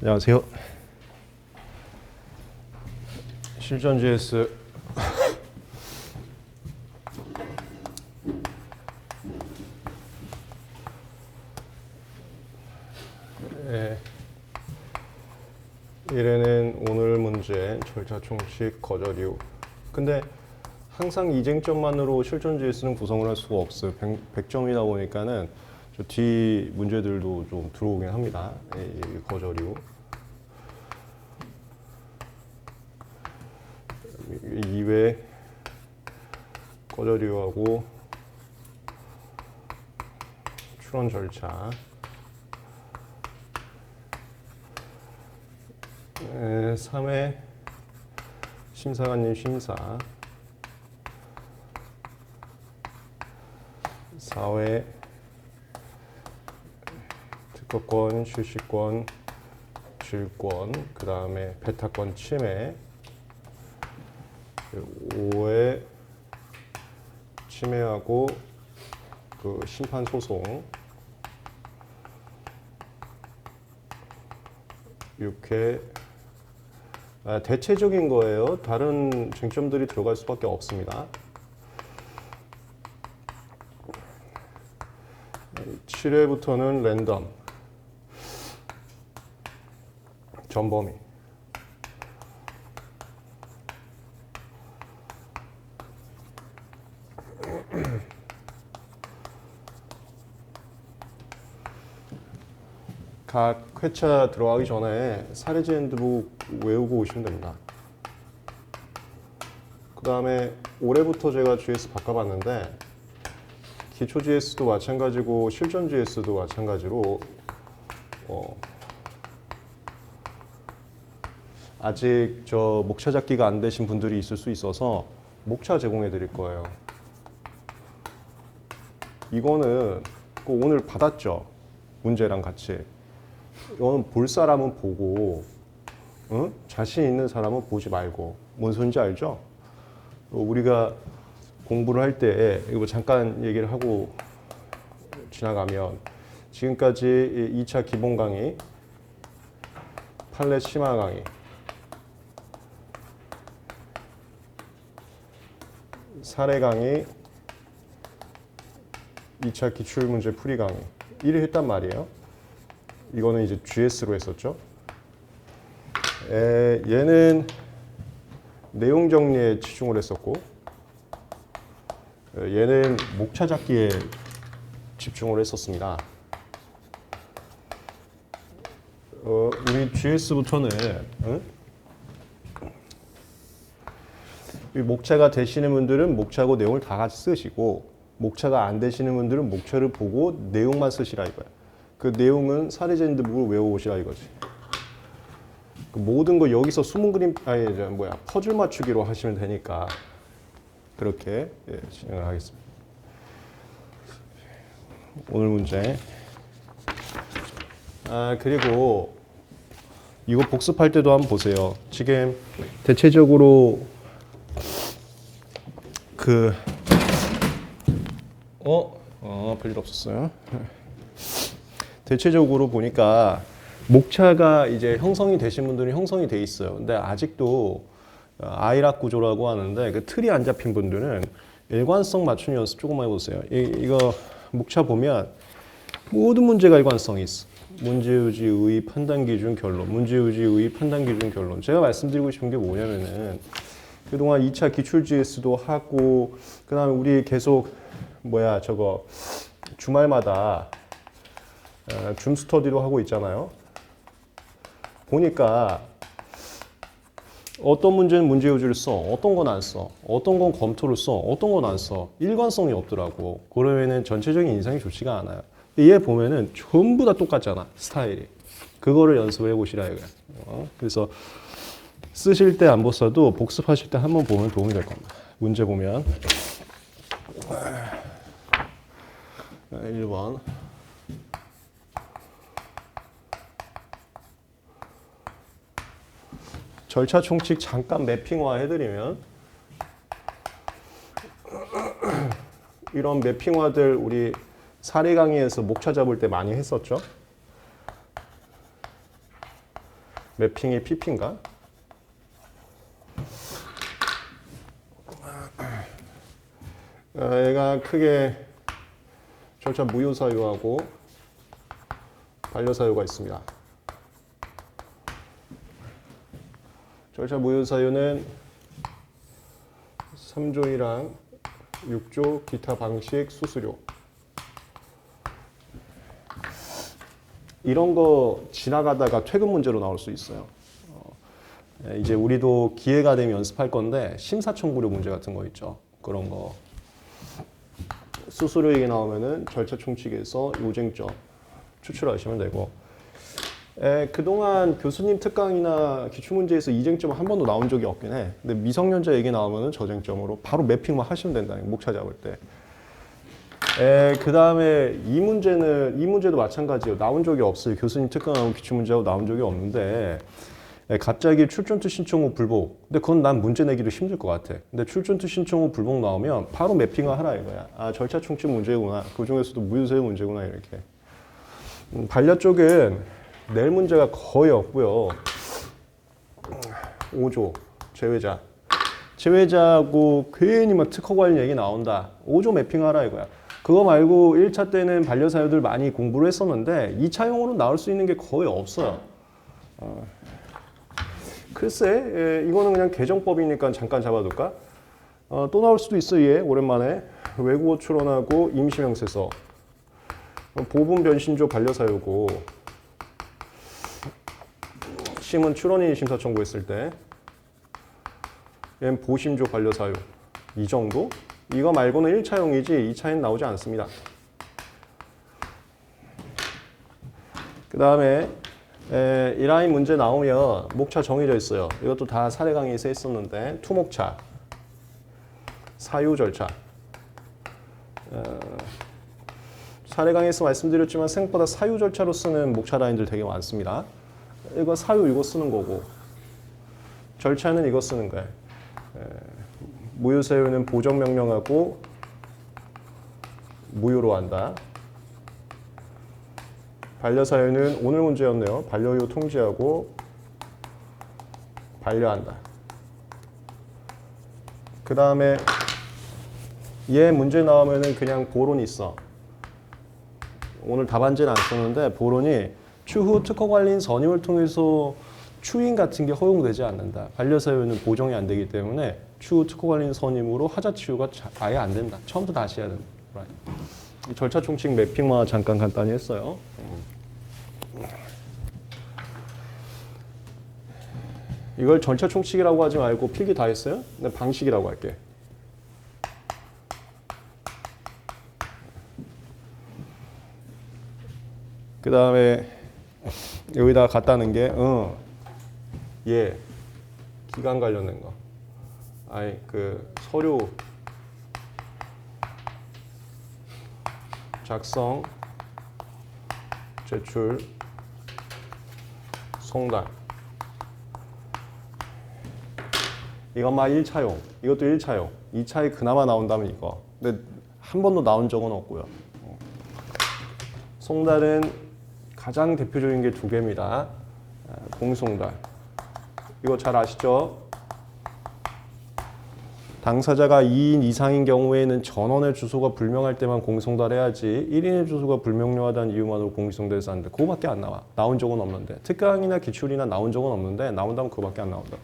안녕하세요. 실전 GS 이래는 오늘 문제 절차 총칙 거절 이유. 근데 항상 이 쟁점만으로 실전 GS는 구성을 할 수가 없어요. 100점이다 보니까는 저 뒤 문제들도 좀 들어오긴 합니다. 이 거절 이유. 2회 거절 이유하고 출원 절차. 3회 심사관님 심사. 4회 특허권, 출시권, 질권, 그 다음에 배타권 침해. 5회 침해하고 그 심판 소송. 6회 대체적인 거예요. 다른 쟁점들이 들어갈 수밖에 없습니다. 7회부터는 랜덤, 전범위. 각 회차 들어가기 전에 사례지 핸드북 외우고 오시면 됩니다. 그 다음에 올해부터 제가 GS 바꿔봤는데 기초 GS도 마찬가지고 실전 GS도 마찬가지로 아직 저 목차 잡기가 안 되신 분들이 있을 수 있어서 목차 제공해 드릴 거예요. 이거는 오늘 받았죠? 문제랑 같이. 이건 볼 사람은 보고 자신 있는 사람은 보지 말고. 뭔 소린지 알죠? 우리가 공부를 할 때 이거 잠깐 얘기를 하고 지나가면 지금까지 2차 기본 강의, 판례 심화 강의, 사례 강의, 2차 기출문제 풀이 강의 1위 했단 말이에요. 이거는 이제 GS로 했었죠. 얘는 내용 정리에 집중을 했었고 얘는 목차 잡기에 집중을 했었습니다. 우리 GS부터는 이 목차가 되시는 분들은 목차하고 내용을 다 같이 쓰시고 목차가 안 되시는 분들은 목차를 보고 내용만 쓰시라 이거야. 그 내용은 사례지 핸드북을 외워오시라 이거지. 그 모든 거 여기서 숨은 그림 퍼즐 맞추기로 하시면 되니까 그렇게 진행을 하겠습니다. 오늘 문제. 그리고 이거 복습할 때도 한번 보세요. 지금 대체적으로 별일 없었어요. 대체적으로 보니까 목차가 이제 형성이 되신 분들은 형성이 돼 있어요. 근데 아직도 아이락 구조라고 하는데 그 틀이 안 잡힌 분들은 일관성 맞춤 연습 조금만 해보세요. 이거 목차 보면 모든 문제가 일관성이 있어. 문제의지, 의, 판단기준, 결론. 문제의지, 의, 판단기준, 결론. 제가 말씀드리고 싶은 게 뭐냐면은 그동안 2차 기출 GS도 하고 그 다음에 우리 계속 주말마다 줌 스터디도 하고 있잖아요. 보니까 어떤 문제는 문제의지를 써, 어떤 건 안 써, 어떤 건 검토를 써, 어떤 건 안 써. 일관성이 없더라고. 그러면은 전체적인 인상이 좋지가 않아요. 얘 보면은 전부 다 똑같잖아, 스타일이. 그거를 연습을 해보시라 이거야. 그래서 쓰실 때 안 보셔도 복습하실 때 한번 보면 도움이 될 겁니다. 문제 보면 1번 절차 총칙 잠깐 매핑화 해드리면 이런 매핑화들 우리 사례 강의에서 목차 잡을 때 많이 했었죠. 매핑이 PP인가? 얘가 크게 절차 무효사유하고 반려사유가 있습니다. 절차 무효사유는 3조이랑 6조 기타 방식 수수료 이런 거 지나가다가 퇴근 문제로 나올 수 있어요. 이제 우리도 기회가 되면 연습할 건데 심사 청구료 문제 같은 거 있죠. 그런 거 수수료 얘기 나오면은 절차 총칙에서 요쟁점 추출하시면 되고 그동안 교수님 특강이나 기출문제에서 이쟁점 한 번도 나온 적이 없긴 해. 근데 미성년자 얘기 나오면은 저쟁점으로 바로 매핑만 하시면 된다는 목차 잡을 때. 그 다음에 이 문제도 마찬가지예요. 나온 적이 없어요. 교수님 특강하고 기출문제하고 나온 적이 없는데 갑자기 출전투 신청 후 불복. 근데 그건 난 문제 내기도 힘들 것 같아. 근데 출전투 신청 후 불복 나오면 바로 매핑을 하라 이거야. 아 절차 총칙 문제구나. 그 중에서도 무효사유 문제구나 이렇게. 반려 쪽은 낼 문제가 거의 없고요. 5조 제외자. 제외자하고 괜히 막 특허 관련 얘기 나온다. 5조 매핑하라 이거야. 그거 말고 1차 때는 반려사유들 많이 공부를 했었는데 2차용으로 나올 수 있는 게 거의 없어요. 글쎄, 이거는 그냥 개정법이니까 잠깐 잡아둘까? 또 나올 수도 있어, 얘 오랜만에. 외국어 출원하고 임시명세서. 보분 변신조 반려사유고 심은 출원인 심사 청구했을 때 얘는 보심조 반려사유 이 정도? 이거 말고는 1차용이지 2차에는 나오지 않습니다. 그 다음에 이 라인 문제 나오면 목차 정해져 있어요. 이것도 다 사례 강의에서 했었는데 투목차, 사유 절차. 사례 강의에서 말씀드렸지만 생각보다 사유 절차로 쓰는 목차 라인들 되게 많습니다. 이거 사유 이거 쓰는 거고 절차는 이거 쓰는 거예요. 무효사유는 보정명령하고 무효로 한다. 반려사유는 오늘 문제였네요. 반려유 통지하고 반려한다. 그 다음에 얘 문제 나오면은 그냥 보론이 있어. 오늘 답안지는 안 썼는데 보론이 추후 특허 관리인 선임을 통해서 추인 같은 게 허용되지 않는다. 반려사유는 보정이 안 되기 때문에 추후 특허 관리인 선임으로 하자 치유가 아예 안 된다. 처음부터 다시 해야 된다. 절차 총칙 매핑만 잠깐 간단히 했어요. 이걸 절차 총칙이라고 하지 말고 필기 다 했어요? 근데 방식이라고 할게. 그 다음에 여기다가 갖다는 게 예 기간 관련된 거. 아니 그 서류 작성 제출 송달 이것만 1차용. 이것도 1차용. 2차에 그나마 나온다면 이거. 근데 한 번도 나온 적은 없고요. 송달은 가장 대표적인 게 두 개입니다. 공송달. 이거 잘 아시죠? 당사자가 2인 이상인 경우에는 전원의 주소가 불명할 때만 공송달해야지 1인의 주소가 불명료하다는 이유만으로 공송달해서 안 돼. 그거밖에 안 나와. 나온 적은 없는데. 특강이나 기출이나 나온 적은 없는데 나온다면 그거밖에 안 나온다.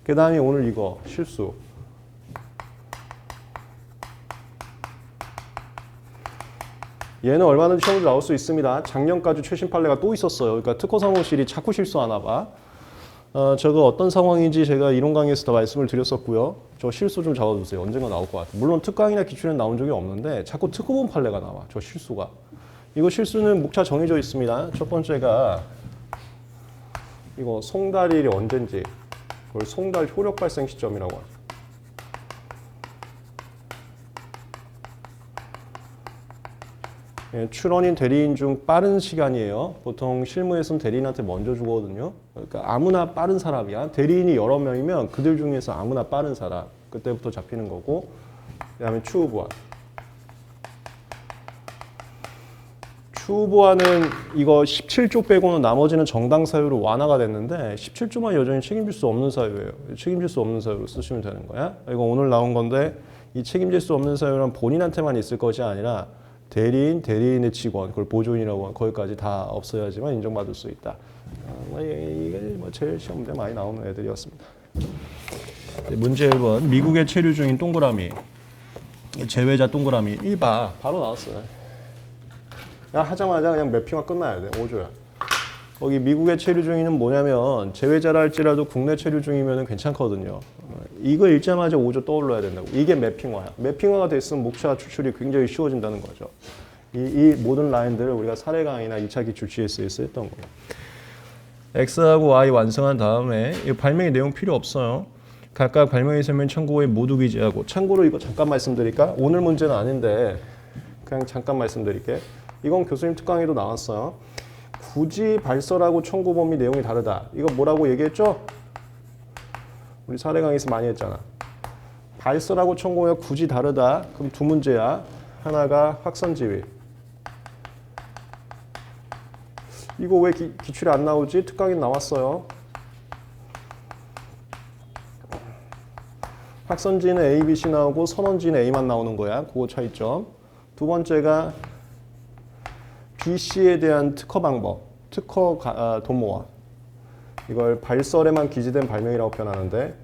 그 다음에 오늘 이거 실수. 얘는 얼마든지 시험에 나올 수 있습니다. 작년까지 최신 판례가 또 있었어요. 그러니까 특허 사무실이 자꾸 실수하나 봐. 저거 어떤 상황인지 제가 이론 강의에서 다 말씀을 드렸었고요. 저 실수 좀 잡아주세요. 언젠가 나올 것 같아요. 물론 특강이나 기출에는 나온 적이 없는데 자꾸 특허본 판례가 나와. 저 실수가. 이거 실수는 목차 정해져 있습니다. 첫 번째가 이거 송달일이 언젠지. 그걸 송달 효력 발생 시점이라고 하죠. 예, 출원인 대리인 중 빠른 시간이에요. 보통 실무에서는 대리인한테 먼저 주거든요. 그러니까 아무나 빠른 사람이야. 대리인이 여러 명이면 그들 중에서 아무나 빠른 사람. 그때부터 잡히는 거고. 그 다음에 추후 보완. 추후보안은 이거 17조 빼고는 나머지는 정당 사유로 완화가 됐는데 17조만 여전히 책임질 수 없는 사유예요. 책임질 수 없는 사유로 쓰시면 되는 거야. 이거 오늘 나온 건데 이 책임질 수 없는 사유는 본인한테만 있을 것이 아니라 대리인, 대리인의 직원, 그걸 보조인이라고 하는 거기까지 다 없어야지만 인정받을 수 있다. 이게 뭐 제일 시험 문제 많이 나오는 애들이었습니다. 문제 1번 미국에 체류 중인 동그라미 제외자 동그라미 1봐 바로 나왔어요. 야 하자마자 그냥 매핑화 끝나야 돼. 5조야. 거기 미국에 체류 중인은 뭐냐면 제외자라 할지라도 국내 체류 중이면 괜찮거든요. 이거 읽자마자 5조 떠올라야 된다고. 이게 매핑화야. 매핑화가 됐으면 목차 추출이 굉장히 쉬워진다는 거죠. 이 모든 라인들을 우리가 사례 강의나 2차 기출 GS에서 했던 거예요. X하고 Y 완성한 다음에 이 발명의 내용 필요 없어요. 각각 발명의 설명 참고에 모두 기재하고. 참고로 이거 잠깐 말씀드릴까? 오늘 문제는 아닌데 그냥 잠깐 말씀드릴게. 이건 교수님 특강에도 나왔어요. 굳이 발설하고 청구 범위 내용이 다르다. 이거 뭐라고 얘기했죠? 우리 사례 강의에서 많이 했잖아. 발설하고 청구가 굳이 다르다. 그럼 두 문제야. 하나가 확선지위. 이거 왜 기출이 안 나오지? 특강에 나왔어요. 확선지는 A, B, C 나오고 선원지는 A만 나오는 거야. 그거 차이점. 두 번째가 B, C에 대한 특허 방법. 특허 도모와. 이걸 발설에만 기재된 발명이라고 표현하는데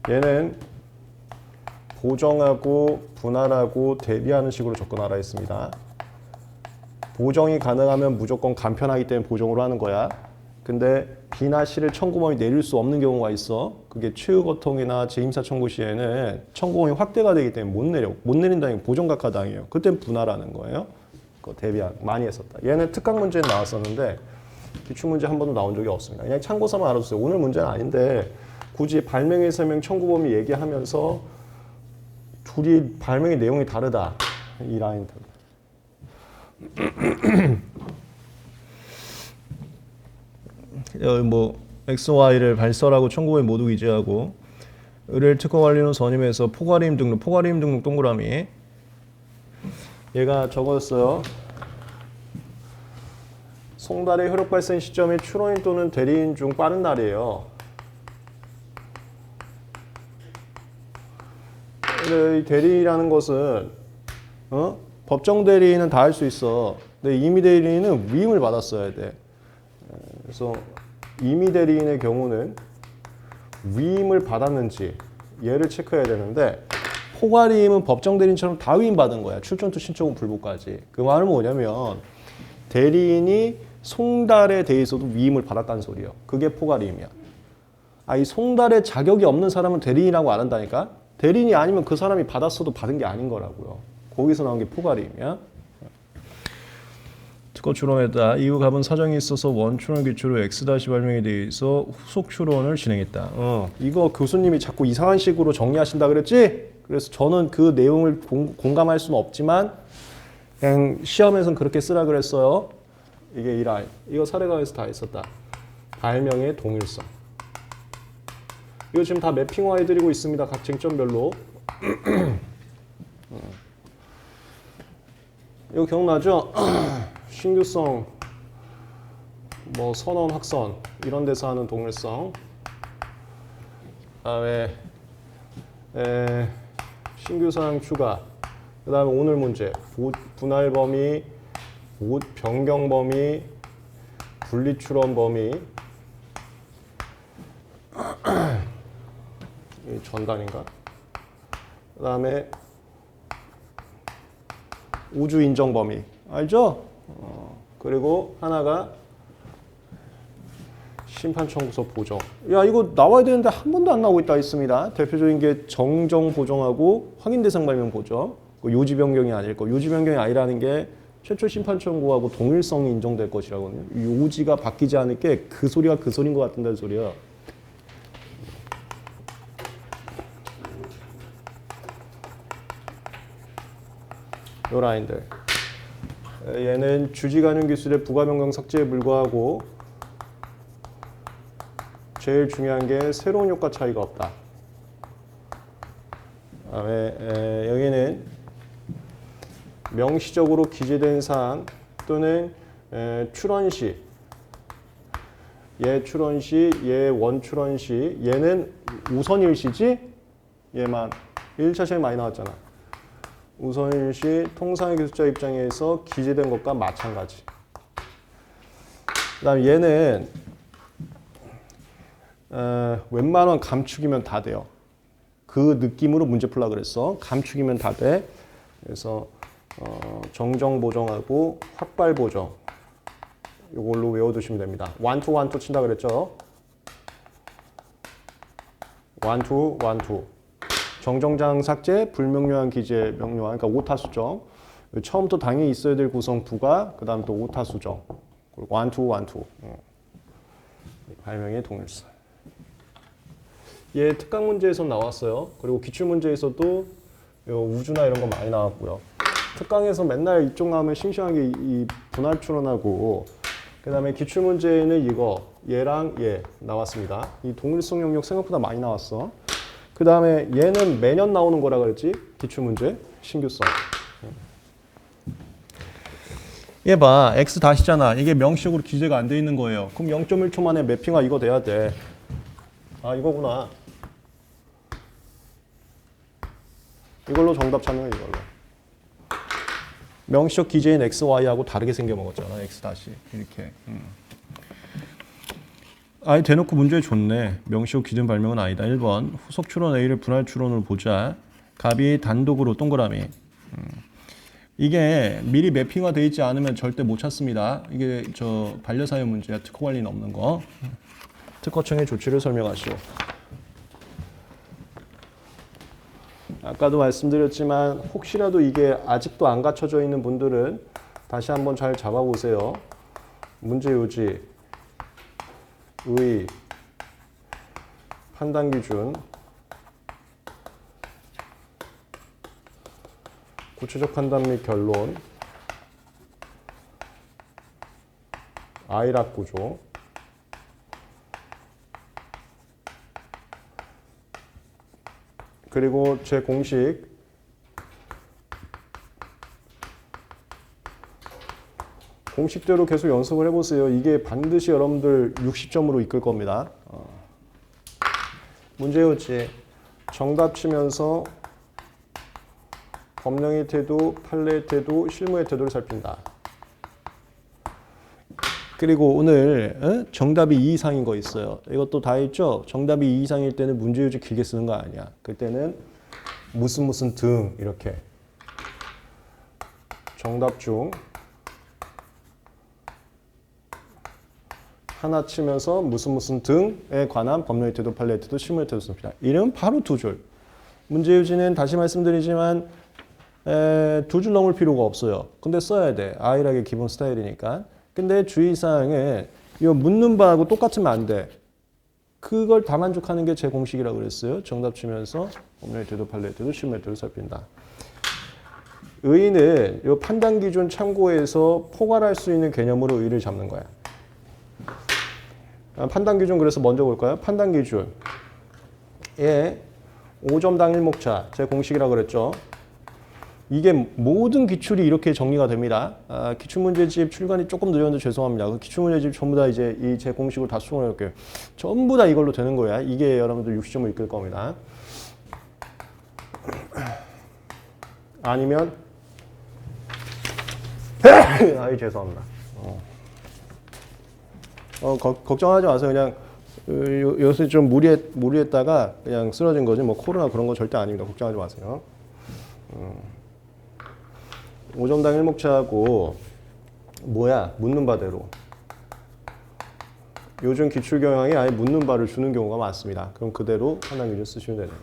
얘는 보정하고 분할하고 대비하는 식으로 접근하라 했습니다. 보정이 가능하면 무조건 간편하기 때문에 보정으로 하는 거야. 근데 B나 C를 청구범위 내릴 수 없는 경우가 있어. 그게 최후거통이나 제2사 청구 시에는 청구범위 확대가 되기 때문에 못 내린다는 게 보정각하당해요. 그땐 분할하는 거예요. 그거 대비한 많이 했었다. 얘는 특강 문제에 나왔었는데 기출 문제 한 번도 나온 적이 없습니다. 그냥 참고서만 알아주세요. 오늘 문제는 아닌데 굳이 발명의 설명 청구범위 얘기하면서 둘이 발명의 내용이 다르다. 이 라인 뭐 X, Y를 발설하고 청구범위 모두 기재하고 의뢰 특허 관리는 선임해서 포괄임 등록 동그라미 얘가 저거였어요. 송달의 효력 발생 시점이 출원인 또는 대리인 중 빠른 날이에요. 이 대리인이라는 것은 법정 대리인은 다 할 수 있어. 근데 임의 대리인은 위임을 받았어야 돼. 그래서 임의 대리인의 경우는 위임을 받았는지 얘를 체크해야 되는데 포괄임은 법정 대리인처럼 다 위임받은 거야. 출전투 신청은 불복까지. 그 말은 뭐냐면 대리인이 송달에 대해서도 위임을 받았다는 소리예요. 그게 포괄임이야. 이 송달에 자격이 없는 사람은 대리인이라고 안 한다니까? 대리인이 아니면 그 사람이 받았어도 받은 게 아닌 거라고요. 거기서 나온 게 포괄임이야. 특허 출원했다. 이후 갑은 사정이 있어서 원 출원 기초로 X 발명에 대해서 후속 출원을 진행했다. 이거 교수님이 자꾸 이상한 식으로 정리하신다 그랬지? 그래서 저는 그 내용을 공감할 수는 없지만 그냥 시험에서는 그렇게 쓰라 그랬어요. 이게 이 라인. 이거 사례강에서 다 있었다. 발명의 동일성. 이거 지금 다 매핑화해드리고 있습니다. 각 쟁점별로. 이거 기억나죠? 신규성, 뭐 선언, 확선 이런 데서 하는 동일성. 그다음에 신규사항 추가. 그다음에 오늘 문제 분할 범위, 변경 범위, 분리 출원 범위. 이 전단인가? 그다음에 우주 인정 범위. 알죠? 그리고 하나가 심판 청구서 보정. 야, 이거 나와야 되는데 한 번도 안 나오고 있다 있습니다. 대표적인 게 정정 보정하고 확인 대상 발명 보정. 요지 변경이 아닐 거. 요지 변경이 아니라는 게 최초 심판 청구하고 동일성이 인정될 것이라거든요. 요지가 바뀌지 않을 게 그 소리가 그 소리인 것 같은다는 소리야. 요 라인들. 얘는 주지간용 기술의 부가 변경 삭제에 불과하고 제일 중요한 게 새로운 효과 차이가 없다. 여기는 명시적으로 기재된 사항 또는 출원 시, 얘 출원 시, 얘 원출원 시, 얘는 우선일시지? 얘만 1차 시험에 많이 나왔잖아. 우선일시 통상의 기술자 입장에서 기재된 것과 마찬가지. 그 다음 얘는 웬만한 감축이면 다 돼요. 그 느낌으로 문제 풀라 그랬어. 감축이면 다 돼. 그래서 정정 보정하고 확발 보정 이걸로 외워두시면 됩니다. 완투 완투 친다 그랬죠. 완투 완투. 정정장 삭제, 불명료한 기재 명료한, 그러니까 오타 수정. 처음부터 당연히 있어야 될 구성 부가, 그 다음 또 오타 수정. 그리고 완투 완투. 발명의 동일선. 얘 특강 문제에서 나왔어요. 그리고 기출 문제에서도 우주나 이런 거 많이 나왔고요. 특강에서 맨날 이쪽 나오면 싱싱하게 이 분할 추론하고, 그 다음에 기출 문제에는 이거 얘랑 얘 나왔습니다. 이 동일성 영역 생각보다 많이 나왔어. 그 다음에 얘는 매년 나오는 거라 그랬지? 기출 문제 신규성. 얘 봐, x 다시잖아. 이게 명시적으로 기재가 안 돼 있는 거예요. 그럼 0.1초 만에 매핑화 이거 돼야 돼. 아, 이거구나. 이걸로 정답 찾는 거야, 이걸로. 명시적 기재인 x, y하고 다르게 생겨 먹었잖아. x 다시 이렇게. 아니 대놓고 문제 좋네. 명시적 기준 발명은 아니다. 1번 후속 추론 A를 분할 추론으로 보자. 값이 단독으로 동그라미. 이게 미리 매핑화 되어 있지 않으면 절대 못 찾습니다. 이게 저 반려사유 문제야. 특허 관리는 없는 거. 특허청의 조치를 설명하시오. 아까도 말씀드렸지만 혹시라도 이게 아직도 안 갖춰져 있는 분들은 다시 한번 잘 잡아보세요. 문제 요지, 의, 판단 기준, 구체적 판단 및 결론, 아이락 구조, 그리고 제 공식, 공식대로 계속 연습을 해보세요. 이게 반드시 여러분들 60점으로 이끌 겁니다. 문제였지. 정답 치면서 법령의 태도, 판례의 태도, 실무의 태도를 살핀다. 그리고 오늘 정답이 2 이상인 거 있어요. 이것도 다 있죠? 정답이 2 이상일 때는 문제유지 길게 쓰는 거 아니야. 그때는 무슨 등 이렇게. 정답 중 하나 치면서 무슨 등에 관한 법령의 태도, 판례의 태도, 실무의 태도 씁니다. 이름 바로 두 줄. 문제유지는 다시 말씀드리지만 두 줄 넘을 필요가 없어요. 근데 써야 돼. 아이락의 기본 스타일이니까. 근데 주의사항은 이 묻는 바하고 똑같으면 안 돼. 그걸 다 만족하는 게 제 공식이라고 그랬어요. 정답 치면서 법령의 태도, 판례의 태도, 실무의 태도를 살핀다. 의의는 이 판단 기준 참고해서 포괄할 수 있는 개념으로 의의를 잡는 거야. 판단 기준 그래서 먼저 볼까요? 판단 기준. 예, 5점 당일 목차. 제 공식이라고 그랬죠. 이게 모든 기출이 이렇게 정리가 됩니다. 기출문제집 출간이 조금 늦었는데 죄송합니다. 그 기출문제집 전부 다 이제 이 제 공식으로 다 수정해 놓을게요. 전부 다 이걸로 되는 거야. 이게 여러분들 60점을 이끌 겁니다. 아니면 아이 죄송합니다. 걱정하지 마세요. 그냥 요새 좀 무리했다가 그냥 쓰러진 거지. 뭐 코로나 그런 거 절대 아닙니다. 걱정하지 마세요. 5점 당 1목차하고 뭐야? 묻는 바대로. 요즘 기출 경향이 아예 묻는 바를 주는 경우가 많습니다. 그럼 그대로 판단 기준 쓰시면 되네요.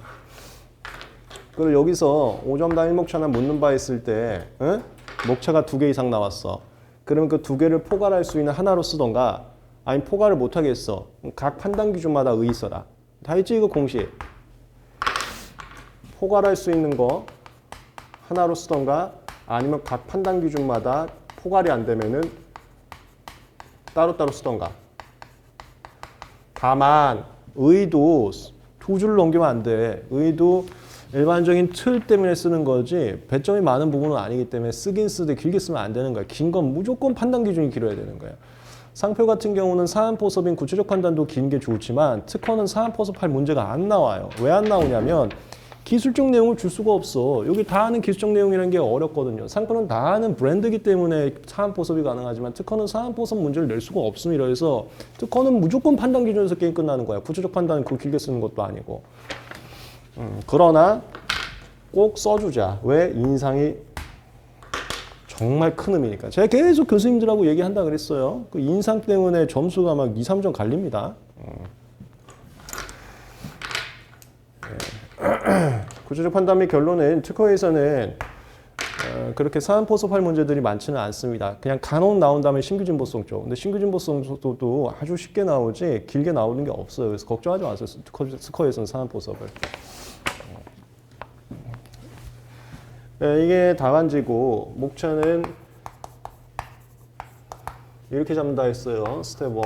그리고 여기서 5점 당 1목차나 묻는 바 했을 때 목차가 2개 이상 나왔어. 그러면 그 2개를 포괄할 수 있는 하나로 쓰던가 아니 포괄을 못 하겠어. 각 판단 기준마다 의의 써라. 다 있지 이거 공식. 포괄할 수 있는 거 하나로 쓰던가 아니면 각 판단 기준마다 포괄이 안 되면은 따로따로 쓰던가. 다만 의도 두 줄 넘기면 안 돼. 의도 일반적인 틀 때문에 쓰는 거지 배점이 많은 부분은 아니기 때문에 쓰긴 쓰되 길게 쓰면 안 되는 거야. 긴 건 무조건 판단 기준이 길어야 되는 거야. 상표 같은 경우는 사안포섭인 구체적 판단도 긴 게 좋지만 특허는 사안포섭할 문제가 안 나와요. 왜 안 나오냐면 기술적 내용을 줄 수가 없어. 여기 다 아는 기술적 내용이라는 게 어렵거든요. 상표는 다 아는 브랜드이기 때문에 사안포섭이 가능하지만 특허는 사안포섭 문제를 낼 수가 없습니다. 그래서 특허는 무조건 판단 기준에서 게임 끝나는 거야. 구체적 판단은 그거 길게 쓰는 것도 아니고. 그러나 꼭 써주자. 왜? 인상이 정말 큰 의미니까. 제가 계속 교수님들하고 얘기한다 그랬어요. 그 인상 때문에 점수가 막 2, 3점 갈립니다. 구체적 판단 및 결론은 특허에서는 그렇게 사안포섭할 문제들이 많지는 않습니다. 그냥 간혹 나온다면 신규진보성 쪽. 근데 신규진보성도 아주 쉽게 나오지 길게 나오는 게 없어요. 그래서 걱정하지 마세요. 특허에서는 사안포섭을. 이게 답안지고 목차는 이렇게 잡는다 했어요. 스텝 1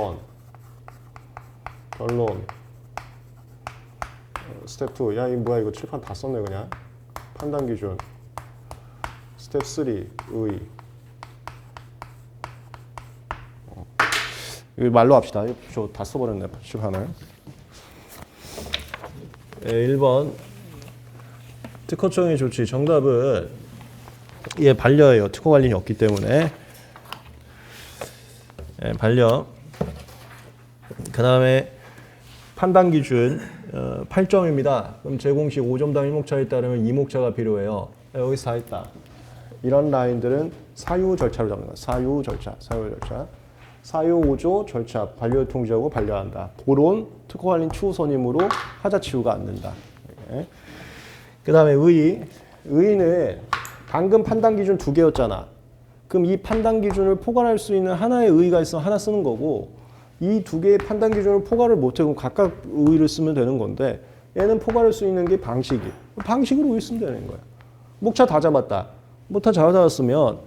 결론. 스텝 2 야 이거 뭐야 이거 칠판 다 썼네 그냥. 판단 기준. 스텝 3 의. 이거 말로 합시다. 저 다 써버렸네 칠판을. 1번 특허청의 조치. 정답은 예 반려예요. 특허 관련이 없기 때문에 예, 반려. 그 다음에 판단 기준 8점입니다. 그럼 제공시 5점당 1목차에 따르면 2목차가 필요해요. 여기서 다 했다. 이런 라인들은 사유 절차로 잡는 거야. 사유 절차. 사유 5조 절차. 반려를 통지하고 반려한다. 그런 특허 관련 추후선임으로 하자치유가 않는다. 예. 그 다음에 의의는 방금 판단 기준 2개였잖아. 그럼 이 판단 기준을 포괄할 수 있는 하나의 의의가 있으면 하나 쓰는 거고 이 2개의 판단 기준을 포괄을 못해 그럼 각각 의의를 쓰면 되는 건데 얘는 포괄할 수 있는 게 방식이. 방식으로 의의 쓰면 되는 거야. 목차 다 잡았다. 목차 다 잡았으면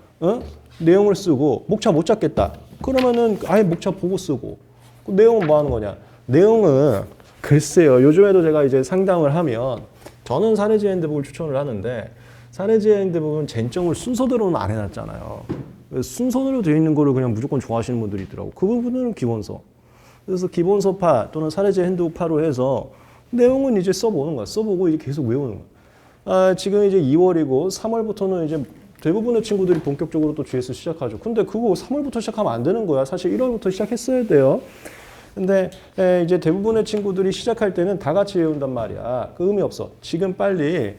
내용을 쓰고 목차 못 잡겠다. 그러면은 아예 목차 보고 쓰고 그 내용은 뭐 하는 거냐. 내용은 글쎄요. 요즘에도 제가 이제 상담을 하면 저는 사례지 핸드북을 추천을 하는데 사례지 핸드북은 쟁점을 순서대로는 안 해놨잖아요. 순서대로 되어 있는 거를 그냥 무조건 좋아하시는 분들이 있더라고. 그 부분은 기본서. 그래서 기본서파 또는 사례지 핸드북파로 해서 내용은 이제 써보는 거야. 써보고 이제 계속 외우는 거야. 지금 이제 2월이고 3월부터는 이제 대부분의 친구들이 본격적으로 또 GS 시작하죠. 근데 그거 3월부터 시작하면 안 되는 거야. 사실 1월부터 시작했어야 돼요. 근데 이제 대부분의 친구들이 시작할 때는 다 같이 외운단 말이야. 그 의미 없어. 지금 빨리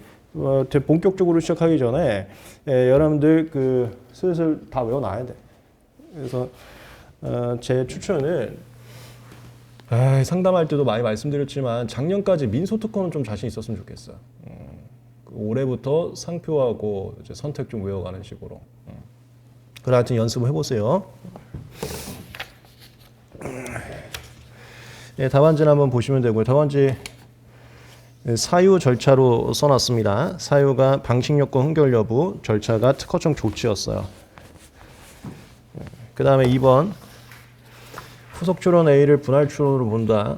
본격적으로 시작하기 전에 여러분들 그 슬슬 다 외워놔야 돼. 그래서 제 추천은 상담할 때도 많이 말씀드렸지만 작년까지 민소특허는 좀 자신 있었으면 좋겠어. 올해부터 상표하고 이제 선택 좀 외워가는 식으로. 그래 하여튼 연습을 해보세요. 예, 답안지를 한번 보시면 되고요. 답안지 사유 절차로 써놨습니다. 사유가 방식 요건 흥결 여부, 절차가 특허청 조치였어요. 그 다음에 2번 후속 출원 A를 분할 출원으로 본다.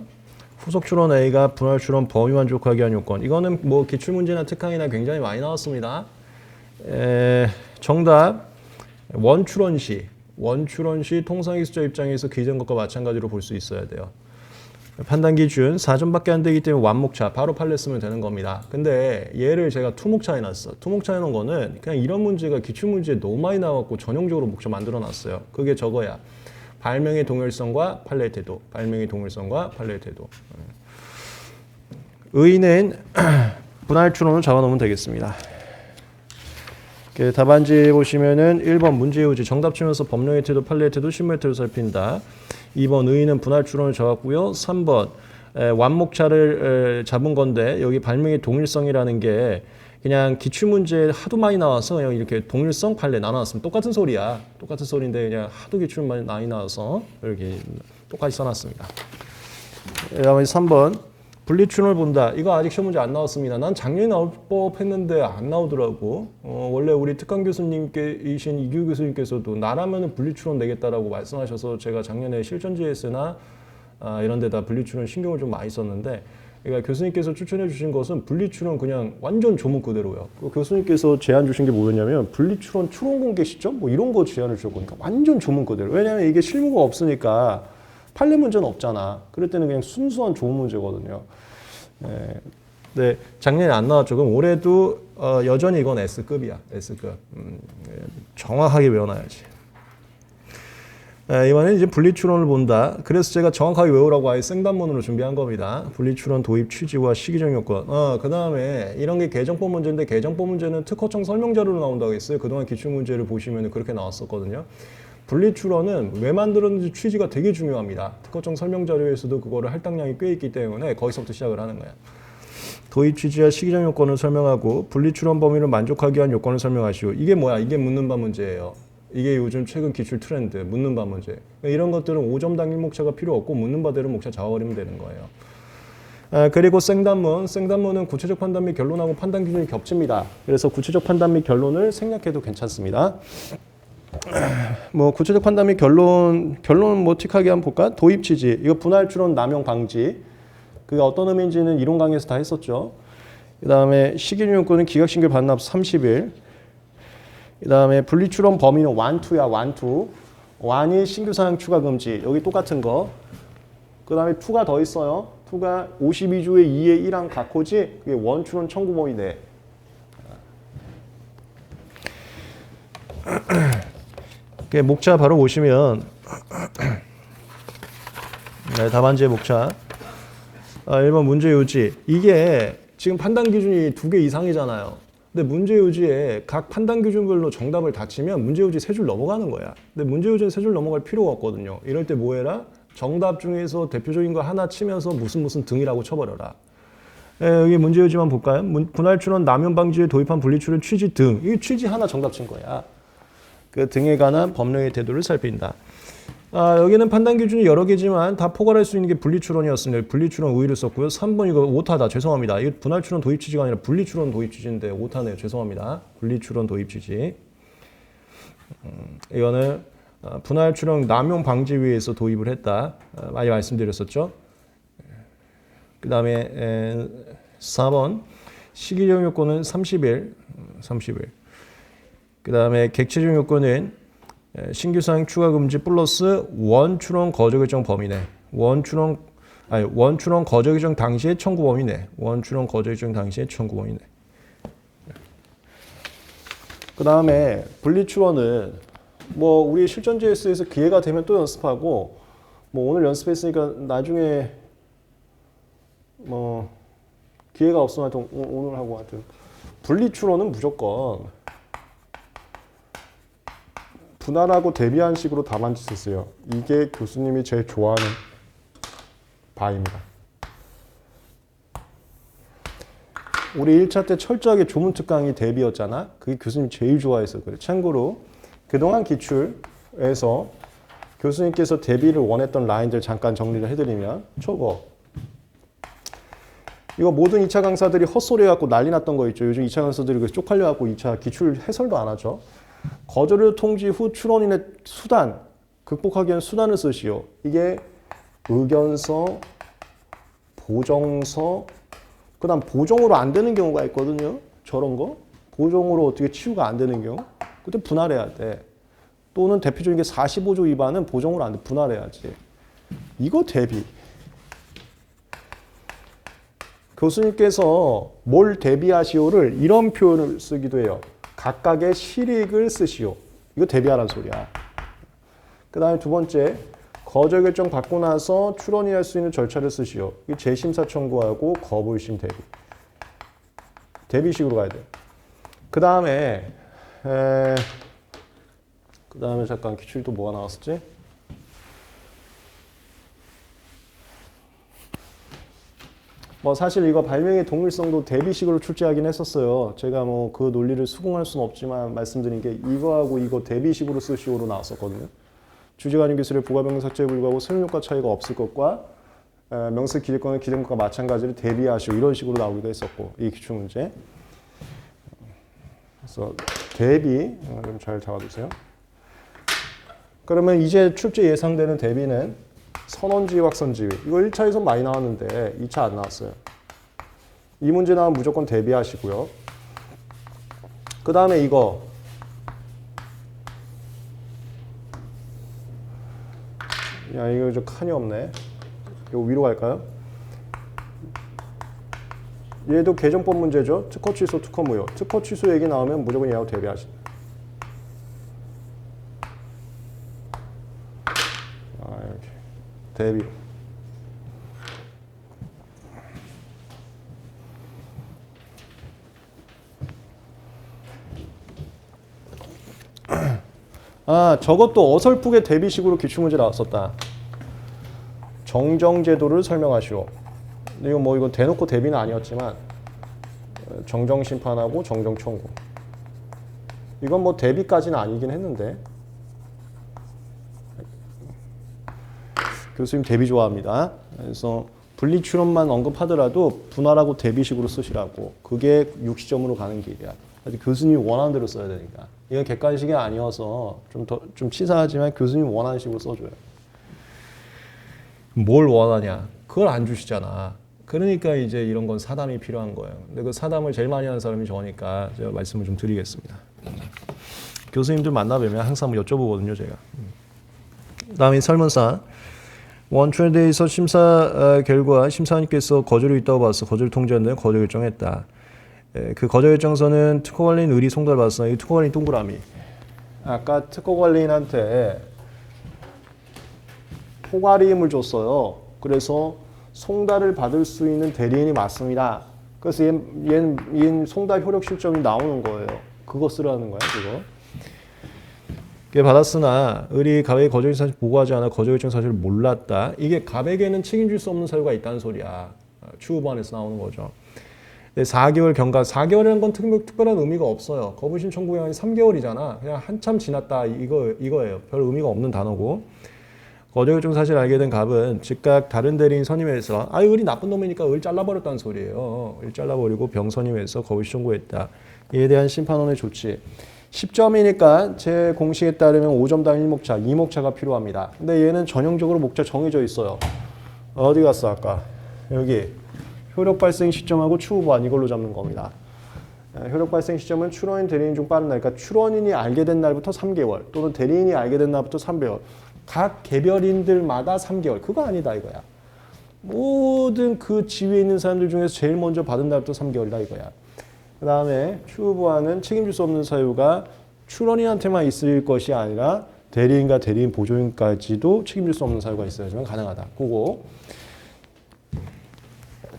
후속 출원 A가 분할 출원 범위 만족하게 한 요건. 이거는 뭐 기출문제나 특강이나 굉장히 많이 나왔습니다. 정답 원출원 시 통상이수자 입장에서 기재한 것과 마찬가지로 볼 수 있어야 돼요. 판단 기준 4점밖에 안 되기 때문에 완목차 바로 판례 쓰면 되는 겁니다. 근데 얘를 제가 투목차 해놨어. 투목차 해놓은 거는 그냥 이런 문제가 기출문제에 너무 많이 나왔고 전형적으로 목차 만들어놨어요. 그게 저거야. 발명의 동일성과 판례의 태도. 발명의 동일성과 판례의 태도. 의의는 분할 추론을 잡아놓으면 되겠습니다. 답안지 보시면은 1번 문제유지 정답 치면서 법령의 태도, 판례의 태도, 실무의 태도 살핀다. 2번 의의는 분할 추론을 잡았고요. 3번 완목차를 잡은 건데 여기 발명의 동일성이라는 게 그냥 기출문제 하도 많이 나와서 그냥 이렇게 동일성 판례 나눠놨으면 똑같은 소리야. 똑같은 소리인데 그냥 하도 기출문제 많이 나와서 이렇게 똑같이 써놨습니다. 그다음에 3번 분리추론을 본다. 이거 아직 시험 문제 안 나왔습니다. 난 작년에 나올 법했는데 안 나오더라고. 원래 우리 특강 교수님이신 이규 교수님께서도 나라면은 분리추론 내겠다라고 말씀하셔서 제가 작년에 실전 GS나 이런 데다 분리출원 신경을 좀 많이 썼는데 그러니까 교수님께서 추천해 주신 것은 분리출원 그냥 완전 조문 그대로요. 교수님께서 제안 주신 게 뭐였냐면 분리출원 추론 공개 시점 뭐 이런 거 제안을 주셨거든요. 완전 조문 그대로. 왜냐하면 이게 실무가 없으니까 판례 문제는 없잖아. 그럴 때는 그냥 순수한 조문 문제거든요. 네, 작년에 안 나왔죠. 그럼 올해도 여전히 이건 S급이야. S급. 정확하게 외워놔야지. 이번에 이제 분리출원을 본다. 그래서 제가 정확하게 외우라고 아예 생단문으로 준비한 겁니다. 분리출원 도입 취지와 시기적 요건. 그 다음에 이런 게 개정법 문제인데 개정법 문제는 특허청 설명자료로 나온다고 했어요. 그동안 기출문제를 보시면 그렇게 나왔었거든요. 분리출원은 왜 만들었는지 취지가 되게 중요합니다. 특허청 설명자료에서도 그거를 할당량이 꽤 있기 때문에 거기서부터 시작을 하는 거예요. 도입 취지와 시기적 요건을 설명하고 분리출원 범위를 만족하기 위한 요건을 설명하시오. 이게 뭐야? 이게 묻는 바 문제예요. 이게 요즘 최근 기출 트렌드, 묻는 바 문제. 이런 것들은 5점 당일 목차가 필요 없고 묻는 바대로 목차 잡아버리면 되는 거예요. 그리고 생단문. 생단문은 구체적 판단 및 결론하고 판단 기준이 겹칩니다. 그래서 구체적 판단 및 결론을 생략해도 괜찮습니다. 뭐 구체적 판단 및 결론 뭐 틱하게 한번 볼까? 도입 취지. 이거 분할 출원 남용 방지. 그게 어떤 의미인지는 이론 강의에서 다 했었죠. 그 다음에 시기적 요건은 기각신규 반납 30일. 그 다음에 분리출원 범위는 1, 2야, 1, 2. 1이 신규 사항 추가 금지. 여기 똑같은 거. 그 다음에 2가 더 있어요. 2가 52조의 2의 1항 각호지. 그게 원출원 청구 범위 내. 목차 바로 보시면 네, 답안지의 목차. 1번 문제 요지. 이게 지금 판단 기준이 2개 이상이잖아요. 근데 문제 요지에 각 판단 기준별로 정답을 다 치면 문제 요지 3줄 넘어가는 거야. 근데 문제 요지는 3줄 넘어갈 필요가 없거든요. 이럴 때 뭐 해라? 정답 중에서 대표적인 거 하나 치면서 무슨 등이라고 쳐버려라. 여기 문제 요지만 볼까요? 분할 출원 남용 방지에 도입한 분리출원 취지 등. 이 취지 하나 정답 친 거야. 그 등에 관한 법령의 태도를 살핀다. 여기는 판단 기준이 여러 개지만 다 포괄할 수 있는 게 분리출원이었습니다. 분리출원 우위를 썼고요. 3번 이거 오타다. 죄송합니다. 이거 분할출원 도입 취지가 아니라 분리출원 도입 취지인데 오타네요. 죄송합니다. 분리출원 도입 취지. 이거는 분할출원 남용 방지 위해서 도입을 했다. 많이 말씀드렸었죠. 그 다음에 4번 시기적 요건은 30일. 그 다음에 객체적 요건은 신규 사항 추가 금지 플러스 원출원 거저 결정 범위 내. 원출원 거저 결정 당시의 청구 범위 내. 원출원 거저 결정 당시의 청구 범위 내. 그 다음에 분리출원은 뭐 우리 실전 JS에서 기회가 되면 또 연습하고 뭐 오늘 연습했으니까 나중에 뭐 기회가 없으면 하여튼 오늘 하고 하여튼 분리출원은 무조건 분할하고 대비한 식으로 답안지 쓰세요. 이게 교수님이 제일 좋아하는 바입니다. 우리 1차 때 철저하게 조문특강이 대비였잖아. 그게 교수님이 제일 좋아해서 그래. 참고로 그동안 기출에서 교수님께서 대비를 원했던 라인들 잠깐 정리를 해드리면 저거 이거 모든 2차 강사들이 헛소리 해갖고 난리 났던 거 있죠. 요즘 2차 강사들이 쪽팔려갖고 2차 기출 해설도 안 하죠. 거절을 통지 후 출원인의 수단, 극복하기 위한 수단을 쓰시오. 이게 의견서, 보정서, 그 다음 보정으로 안 되는 경우가 있거든요. 저런 거. 보정으로 어떻게 치유가 안 되는 경우. 그때 분할해야 돼. 또는 대표적인 게 45조 위반은 보정으로 안 돼. 분할해야지. 이거 대비. 교수님께서 뭘 대비하시오를 이런 표현을 쓰기도 해요. 각각의 실익을 쓰시오. 이거 대비하라는 소리야. 그 다음에 두 번째, 거절 결정 받고 나서 출원이 할 수 있는 절차를 쓰시오. 이 재심사 청구하고 거부의심 대비. 대비식으로 가야 돼. 그 다음에 잠깐 기출이 또 뭐가 나왔었지? 뭐 사실 이거 발명의 동일성도 대비식으로 출제하긴 했었어요. 제가 뭐 그 논리를 수긍할 수는 없지만 말씀드린 게 이거하고 이거 대비식으로 쓰시오로 나왔었거든요. 주제가 아닌 기술의 부가변경 삭제에 불구하고 소용효과 차이가 없을 것과 명세 기재권의 기재권과 마찬가지로 대비하시오 이런 식으로 나오기도 했었고 이 기출문제. 그래서 대비 좀 잘 잡아두세요. 그러면 이제 출제 예상되는 대비는 선원지위, 확선지위. 이거 1차에서 많이 나왔는데 2차 안 나왔어요. 이 문제 나오면 무조건 대비하시고요. 그 다음에 이거. 야, 이거 좀 칸이 없네. 이거 위로 갈까요? 얘도 개정법 문제죠. 특허 취소, 특허 무효. 특허 취소 얘기 나오면 무조건 얘하고 대비하시다. 이렇게. 대비. 저것도 어설프게 대비식으로 기출문제 나왔었다. 정정제도를 설명하시오. 근데 이거 대놓고 대비는 아니었지만 정정심판하고 정정청구. 이건 뭐 대비까지는 아니긴 했는데 교수님 대비 좋아합니다. 그래서 분리출원만 언급하더라도 분할하고 대비식으로 쓰시라고. 그게 60점으로 가는 길이야. 교수님이 원하는 대로 써야 되니까. 이건 객관식이 아니어서 좀 치사하지만 교수님 원하는 식으로 써줘요. 뭘 원하냐? 그걸 안 주시잖아. 그러니까 이제 이런 건 사담이 필요한 거예요. 근데 그 사담을 제일 많이 하는 사람이 저니까 제가 말씀을 좀 드리겠습니다. 교수님들 만나뵈면 항상 여쭤보거든요, 제가. 다음에 설문사. 원초에 대해서 심사 결과 심사위원께서 거절이 있다고 봤어. 거절 통지한다면 거절 결정했다. 그 거절 결정서는 특허관리인 의리 송달 받았으나 이 특허관리인 동그라미. 아까 특허관리인한테 포괄이임을 줬어요. 그래서 송달을 받을 수 있는 대리인이 맞습니다. 그래서 얘는 송달 효력 실점이 나오는 거예요. 그거 쓰라는 거야, 그거. 그게 받았으나 의리 가백의 거절 사실 보고하지 않아 거절 결정 사실을 몰랐다. 이게 가백에는 책임질 수 없는 사유가 있다는 소리야. 추후반에서 나오는 거죠. 4개월 경과, 4개월이라는 건 특별한 의미가 없어요. 거부심 청구 기간이 3개월이잖아. 그냥 한참 지났다 이거예요. 별 의미가 없는 단어고. 거절 결정 사실을 알게 된 갑은 즉각 다른 대리인 선임해서 의리 나쁜 놈이니까 을 잘라버렸다는 소리예요. 을 잘라버리고 병 선임해서 거부심 청구했다. 이에 대한 심판원의 조치. 10점이니까 제 공식에 따르면 5점당 1목차, 2목차가 필요합니다. 근데 얘는 전형적으로 목차 정해져 있어요. 어디 갔어 아까? 여기. 효력 발생 시점하고 추후반 이걸로 잡는 겁니다. 효력 발생 시점은 출원인 대리인 중 빠른 날, 그러니까 출원인이 알게 된 날부터 3개월 또는 대리인이 알게 된 날부터 3개월. 각 개별인들마다 3개월. 그거 아니다 이거야. 모든 그 지위에 있는 사람들 중에서 제일 먼저 받은 날부터 3개월이다 이거야. 그 다음에 추후보안은 책임질 수 없는 사유가 출원인한테만 있을 것이 아니라 대리인과 대리인 보조인까지도 책임질 수 없는 사유가 있어야지만 가능하다. 그거.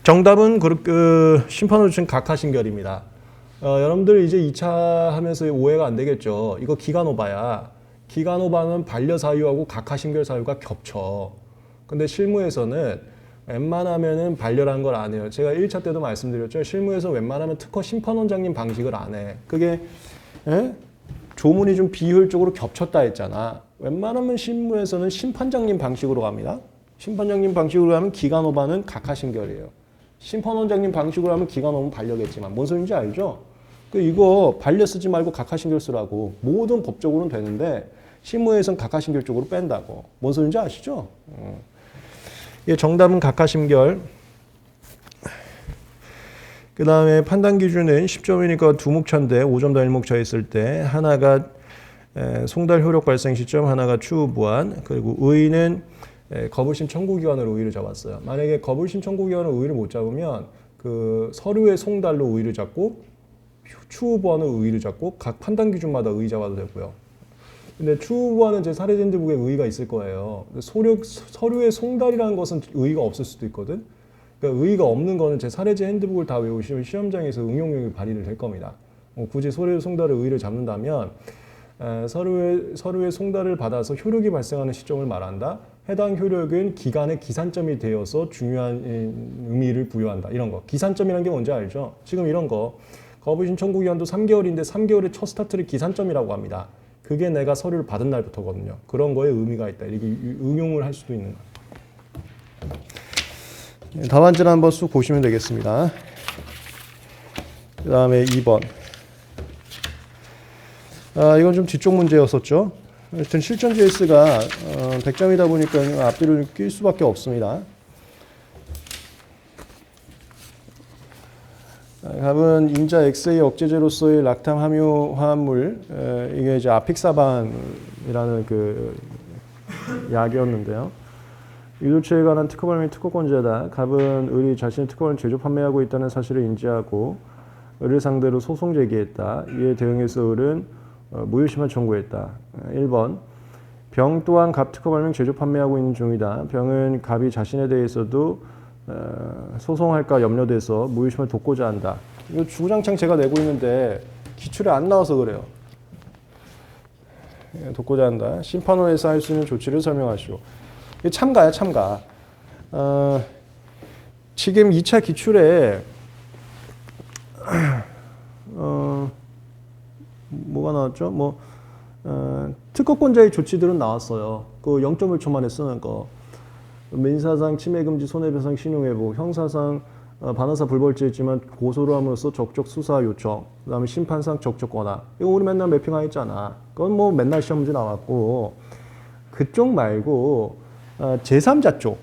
정답은 심판으로 준 각하심결입니다. 여러분들 이제 2차 하면서 오해가 안 되겠죠. 이거 기간오바야. 기간오바는 반려사유하고 각하심결 사유가 겹쳐. 근데 실무에서는 웬만하면은 반려라는 걸 안 해요. 제가 1차 때도 말씀드렸죠. 실무에서 웬만하면 특허 심판원장님 방식을 안 해. 그게 조문이 좀 비효율적으로 겹쳤다 했잖아. 웬만하면 실무에서는 심판장님 방식으로 갑니다. 심판장님 방식으로 하면 기간오바는 각하심결이에요. 심판원장님 방식으로 하면 기간오바는 반려겠지만 뭔 소리인지 알죠? 이거 반려 쓰지 말고 각하심결 쓰라고. 모든 법적으로는 되는데 실무에서는 각하심결 쪽으로 뺀다고. 뭔 소리인지 아시죠? 정답은 각하심결. 그 다음에 판단 기준은 10점이니까 2목차인데 5점 더 1목차 있을 때 하나가 송달 효력 발생 시점, 하나가 추후 보완, 그리고 의의는 거부심 청구 기간으로 의의를 잡았어요. 만약에 거부심 청구 기간으로 의의를 못 잡으면 그 서류의 송달로 의의를 잡고 추후 보완으로 의의를 잡고 각 판단 기준마다 의의 잡아도 되고요. 근데 추후 보완은 제 사례 핸드북에 의의가 있을 거예요. 서류의 송달이라는 것은 의의가 없을 수도 있거든. 그러니까 의의가 없는 거는 제 사례제 핸드북을 다 외우시면 시험장에서 응용력이 발휘를 될 겁니다. 굳이 서류의 송달을 의의를 잡는다면 서류의 송달을 받아서 효력이 발생하는 시점을 말한다. 해당 효력은 기간의 기산점이 되어서 중요한 의미를 부여한다. 이런 거. 기산점이라는 게 뭔지 알죠? 지금 이런 거. 거부심 청구 기간도 3개월인데 3개월의 첫 스타트를 기산점이라고 합니다. 그게 내가 서류를 받은 날부터거든요. 그런 거에 의미가 있다. 이렇게 응용을 할 수도 있는 거예요. 답안지를 한번 쑥 보시면 되겠습니다. 그 다음에 2번. 이건 좀 뒤쪽 문제였었죠. 하여튼 실전 GS가 100점이다 보니까 앞뒤를 낄 수밖에 없습니다. 갑은 인자 X의 억제제로서의 락탐 함유 화합물, 이게 이제 아픽사반이라는 그 약이었는데요. 유도체에 관한 특허 발명 특허권자다. 갑은 을이 자신의 특허를 제조 판매하고 있다는 사실을 인지하고 을을 상대로 소송 제기했다. 이에 대응해서 을은 무효심판 청구했다. 1번 병 또한 갑 특허 발명 제조 판매하고 있는 중이다. 병은 갑이 자신에 대해서도 소송할까 염려돼서 무효심을 돕고자 한다. 이거 주구장창 제가 내고 있는데 기출에 안 나와서 그래요. 돕고자 한다. 심판원에서 할 수 있는 조치를 설명하시오. 이게 참가야, 참가. 지금 2차 기출에 뭐가 나왔죠? 특허권자의 조치들은 나왔어요. 그 0.1초 만에 쓰는 거. 민사상 침해금지 손해배상 신용회복, 형사상 반환사 불벌죄했지만 고소를 함으로써 적적 수사 요청, 그 다음에 심판상 적적 권한. 이거 우리 맨날 매핑하였잖아. 그건 뭐 맨날 시험 문제 나왔고, 그쪽 말고 제3자 쪽.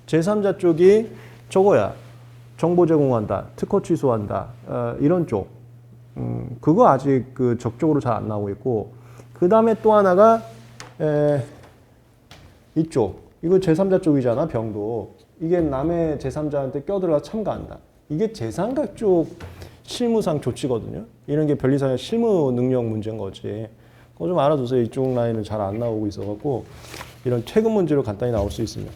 제3자 쪽이 저거야. 정보 제공한다, 특허 취소한다, 이런 쪽. 그거 아직 그 적적으로 잘 안 나오고 있고, 그 다음에 또 하나가 이쪽. 이거 제3자 쪽이잖아, 병도. 이게 남의 제3자한테 껴들어가 참가한다. 이게 제3가 쪽 실무상 조치거든요. 이런 게 변리사의 실무 능력 문제인 거지. 그거 좀 알아두세요. 이쪽 라인은 잘 안 나오고 있어갖고 이런 퇴근 문제로 간단히 나올 수 있습니다.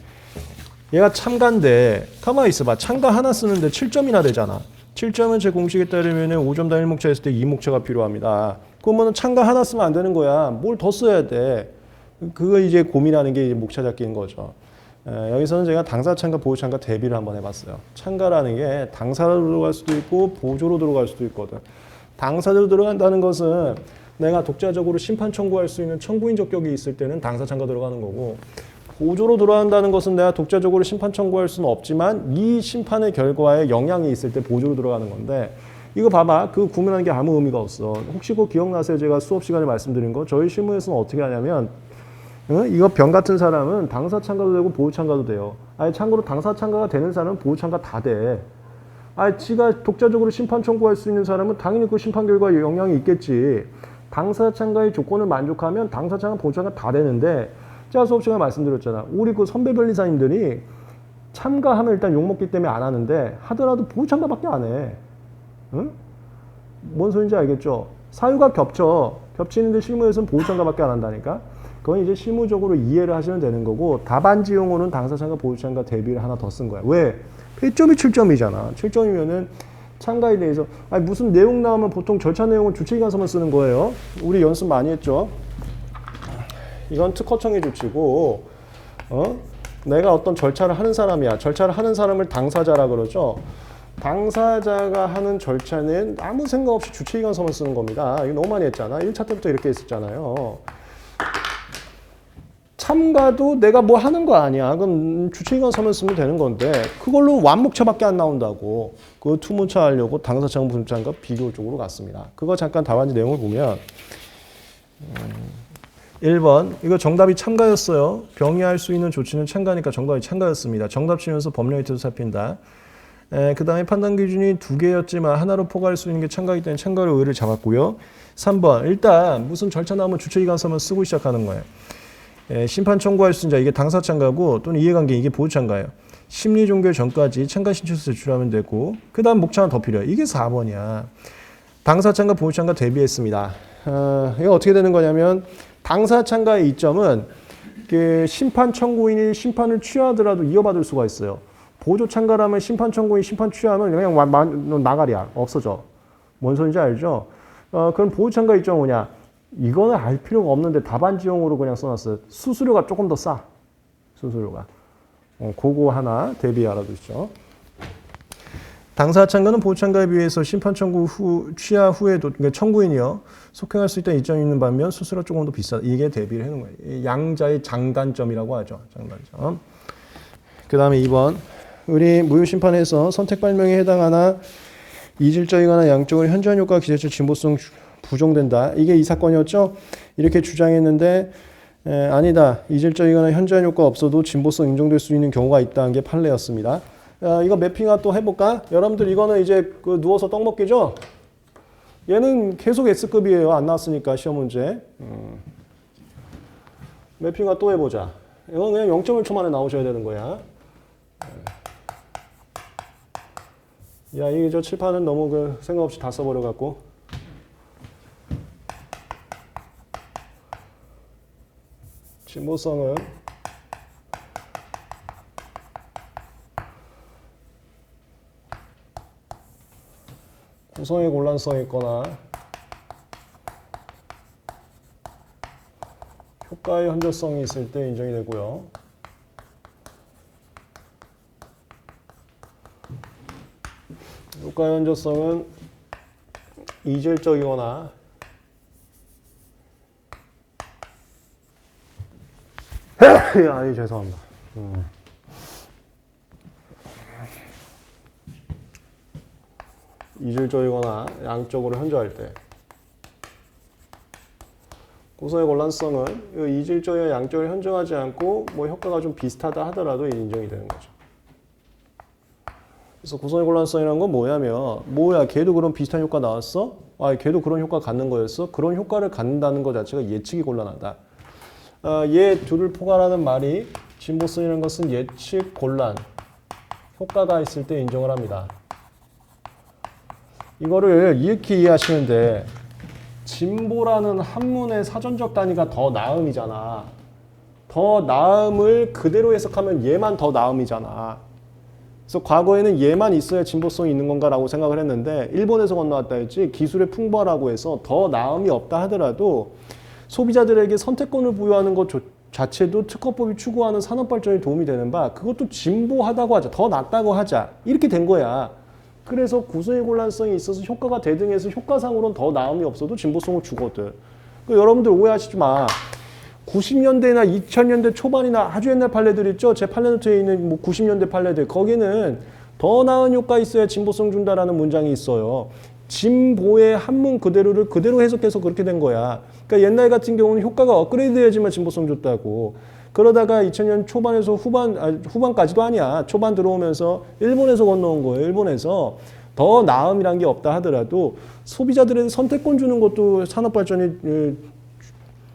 얘가 참가인데 가만히 있어봐. 참가 하나 쓰는데 7점이나 되잖아. 7점은 제 공식에 따르면 5점 단위 목차 했을 때 2목차가 필요합니다. 그러면 참가 하나 쓰면 안 되는 거야. 뭘 더 써야 돼. 그거 이제 고민하는 게 이제 목차 잡기인 거죠. 여기서는 제가 당사 참가, 보조 참가 대비를 한번 해봤어요. 참가라는 게 당사로 들어갈 수도 있고 보조로 들어갈 수도 있거든. 당사로 들어간다는 것은 내가 독자적으로 심판 청구할 수 있는 청구인 적격이 있을 때는 당사 참가 들어가는 거고, 보조로 들어간다는 것은 내가 독자적으로 심판 청구할 수는 없지만 이 심판의 결과에 영향이 있을 때 보조로 들어가는 건데, 이거 봐봐. 그 구분하는 게 아무 의미가 없어. 혹시 그거 기억나세요? 제가 수업 시간에 말씀드린 거. 저희 실무에서는 어떻게 하냐면, 이거 병 같은 사람은 당사 참가도 되고 보호 참가도 돼요. 아니 참고로 당사 참가가 되는 사람은 보호 참가 다 돼. 아니 지가 독자적으로 심판 청구할 수 있는 사람은 당연히 그 심판 결과에 영향이 있겠지. 당사 참가의 조건을 만족하면 당사 참가, 보호 참가 다 되는데, 제가 수업 시간에 말씀드렸잖아. 우리 그 선배 변리사님들이 참가하면 일단 욕먹기 때문에 안 하는데, 하더라도 보호 참가밖에 안 해. 응? 뭔 소린지 알겠죠? 사유가 겹치는데 실무에서는 보호 참가밖에 안 한다니까. 그건 이제 실무적으로 이해를 하시면 되는 거고, 답안지 용어는 당사 참가, 보조 참가 대비를 하나 더 쓴 거야. 왜? 배점이 7점이잖아. 7점이면은 참가에 대해서 아니 무슨 내용 나오면 보통 절차 내용은 주체기관서만 쓰는 거예요. 우리 연습 많이 했죠. 이건 특허청의 조치고, 내가 어떤 절차를 하는 사람이야. 절차를 하는 사람을 당사자라 그러죠. 당사자가 하는 절차는 아무 생각 없이 주체기관서만 쓰는 겁니다. 이거 너무 많이 했잖아. 1차 때부터 이렇게 했었잖아요. 참가도 내가 뭐 하는 거 아니야. 그럼 주체기관서만 쓰면 되는 건데, 그걸로 완목차밖에 안 나온다고. 그 투문차 하려고 당사차랑 분차가 비교적으로 같습니다. 그거 잠깐 답안지 내용을 보면 1번 이거 정답이 참가였어요. 병이 할 수 있는 조치는 참가니까 정답이 참가였습니다. 정답 치면서 법령의 뜻을 살핀다. 그 다음에 판단 기준이 2개였지만 하나로 포괄할 수 있는 게 참가이기 때문에 참가로 의를 잡았고요. 3번 일단 무슨 절차 나오면 주체기관서만 쓰고 시작하는 거예요. 심판 청구할 수 있는 자, 이게 당사 참가고 또는 이해관계, 이게 보호 참가예요. 심리 종결 전까지 참가 신청서 제출하면 되고, 그 다음 목차는 더 필요해. 이게 4번이야. 당사 참가, 보호 참가 대비했습니다. 이거 어떻게 되는 거냐면, 당사 참가의 이점은 그 심판 청구인이 심판을 취하더라도 이어받을 수가 있어요. 보조 참가라면 심판 청구인이 심판 취하면 그냥 나가리야. 없어져. 뭔 소리인지 알죠? 그럼 보호 참가 이점은 뭐냐? 이거는 알 필요가 없는데 답안지용으로 그냥 써놨어요. 수수료가 조금 더 싸. 수수료가. 그거 하나 대비 알아두시죠. 당사 참가는 보호 참가에 비해서 심판 청구 후, 취하 후에도, 그러니까 청구인이요, 속행할 수 있다는 이점이 있는 반면 수수료가 조금 더 비싸다. 이게 대비를 해놓은 거예요. 양자의 장단점이라고 하죠. 장단점. 그 다음에 2번. 우리 무효심판에서 선택 발명에 해당하나 이질적이거나 양적으로 현저한 효과, 기재적 진보성 부정된다. 이게 이 사건이었죠. 이렇게 주장했는데 아니다. 이질적이거나 현저한 효과가 없어도 진보성 인정될 수 있는 경우가 있다는 게 판례였습니다. 이거 매핑화 또 해볼까? 여러분들 이거는 이제 그 누워서 떡 먹기죠? 얘는 계속 S급이에요. 안 나왔으니까 시험 문제. 매핑화 또 해보자. 이건 그냥 0.1초 만에 나오셔야 되는 거야. 야, 이게 저 칠판은 너무 그 생각 없이 다 써버려갖고. 진보성은 구성의 곤란성이 있거나 효과의 현저성이 있을 때 인정이 되고요. 효과의 현저성은 이질적이거나 야, 죄송합니다. 이질적이거나 양적으로 현저할 때 구성의 곤란성은 이질적이나 양적으로 현저하지 않고 뭐 효과가 좀 비슷하다 하더라도 인정이 되는 거죠. 그래서 구성의 곤란성이라는 건 뭐냐면 뭐야 걔도 그런 비슷한 효과 나왔어? 아 걔도 그런 효과 갖는 거였어? 그런 효과를 갖는다는 것 자체가 예측이 곤란하다. 얘 둘을 포괄하는 말이 진보성이라는 것은 예측 곤란 효과가 있을 때 인정을 합니다. 이거를 이렇게 이해하시면 돼. 진보라는 한문의 사전적 단위가 더 나음이잖아. 더 나음을 그대로 해석하면 얘만 더 나음이잖아. 그래서 과거에는 얘만 있어야 진보성이 있는 건가라고 생각을 했는데 일본에서 건너왔다 했지 기술의 풍부하라고 해서 더 나음이 없다 하더라도 소비자들에게 선택권을 부여하는 것 자체도 특허법이 추구하는 산업 발전에 도움이 되는 바 그것도 진보하다고 하자. 더 낫다고 하자. 이렇게 된 거야. 그래서 구성의 곤란성이 있어서 효과가 대등해서 효과상으로는 더 나음이 없어도 진보성을 주거든. 여러분들 오해하시지 마. 90년대나 2000년대 초반이나 아주 옛날 판례들 있죠. 제 판례노트에 있는 뭐 90년대 판례들. 거기는 더 나은 효과 있어야 진보성 준다라는 문장이 있어요. 진보의 한문 그대로를 그대로 해석해서 그렇게 된 거야. 그러니까 옛날 같은 경우는 효과가 업그레이드 돼야지만 진보성 줬다고. 그러다가 2000년 초반에서 후반까지도 아니야. 초반 들어오면서 일본에서 건너온 거예요. 일본에서 더 나음이란 게 없다 하더라도 소비자들의 선택권 주는 것도 산업 발전이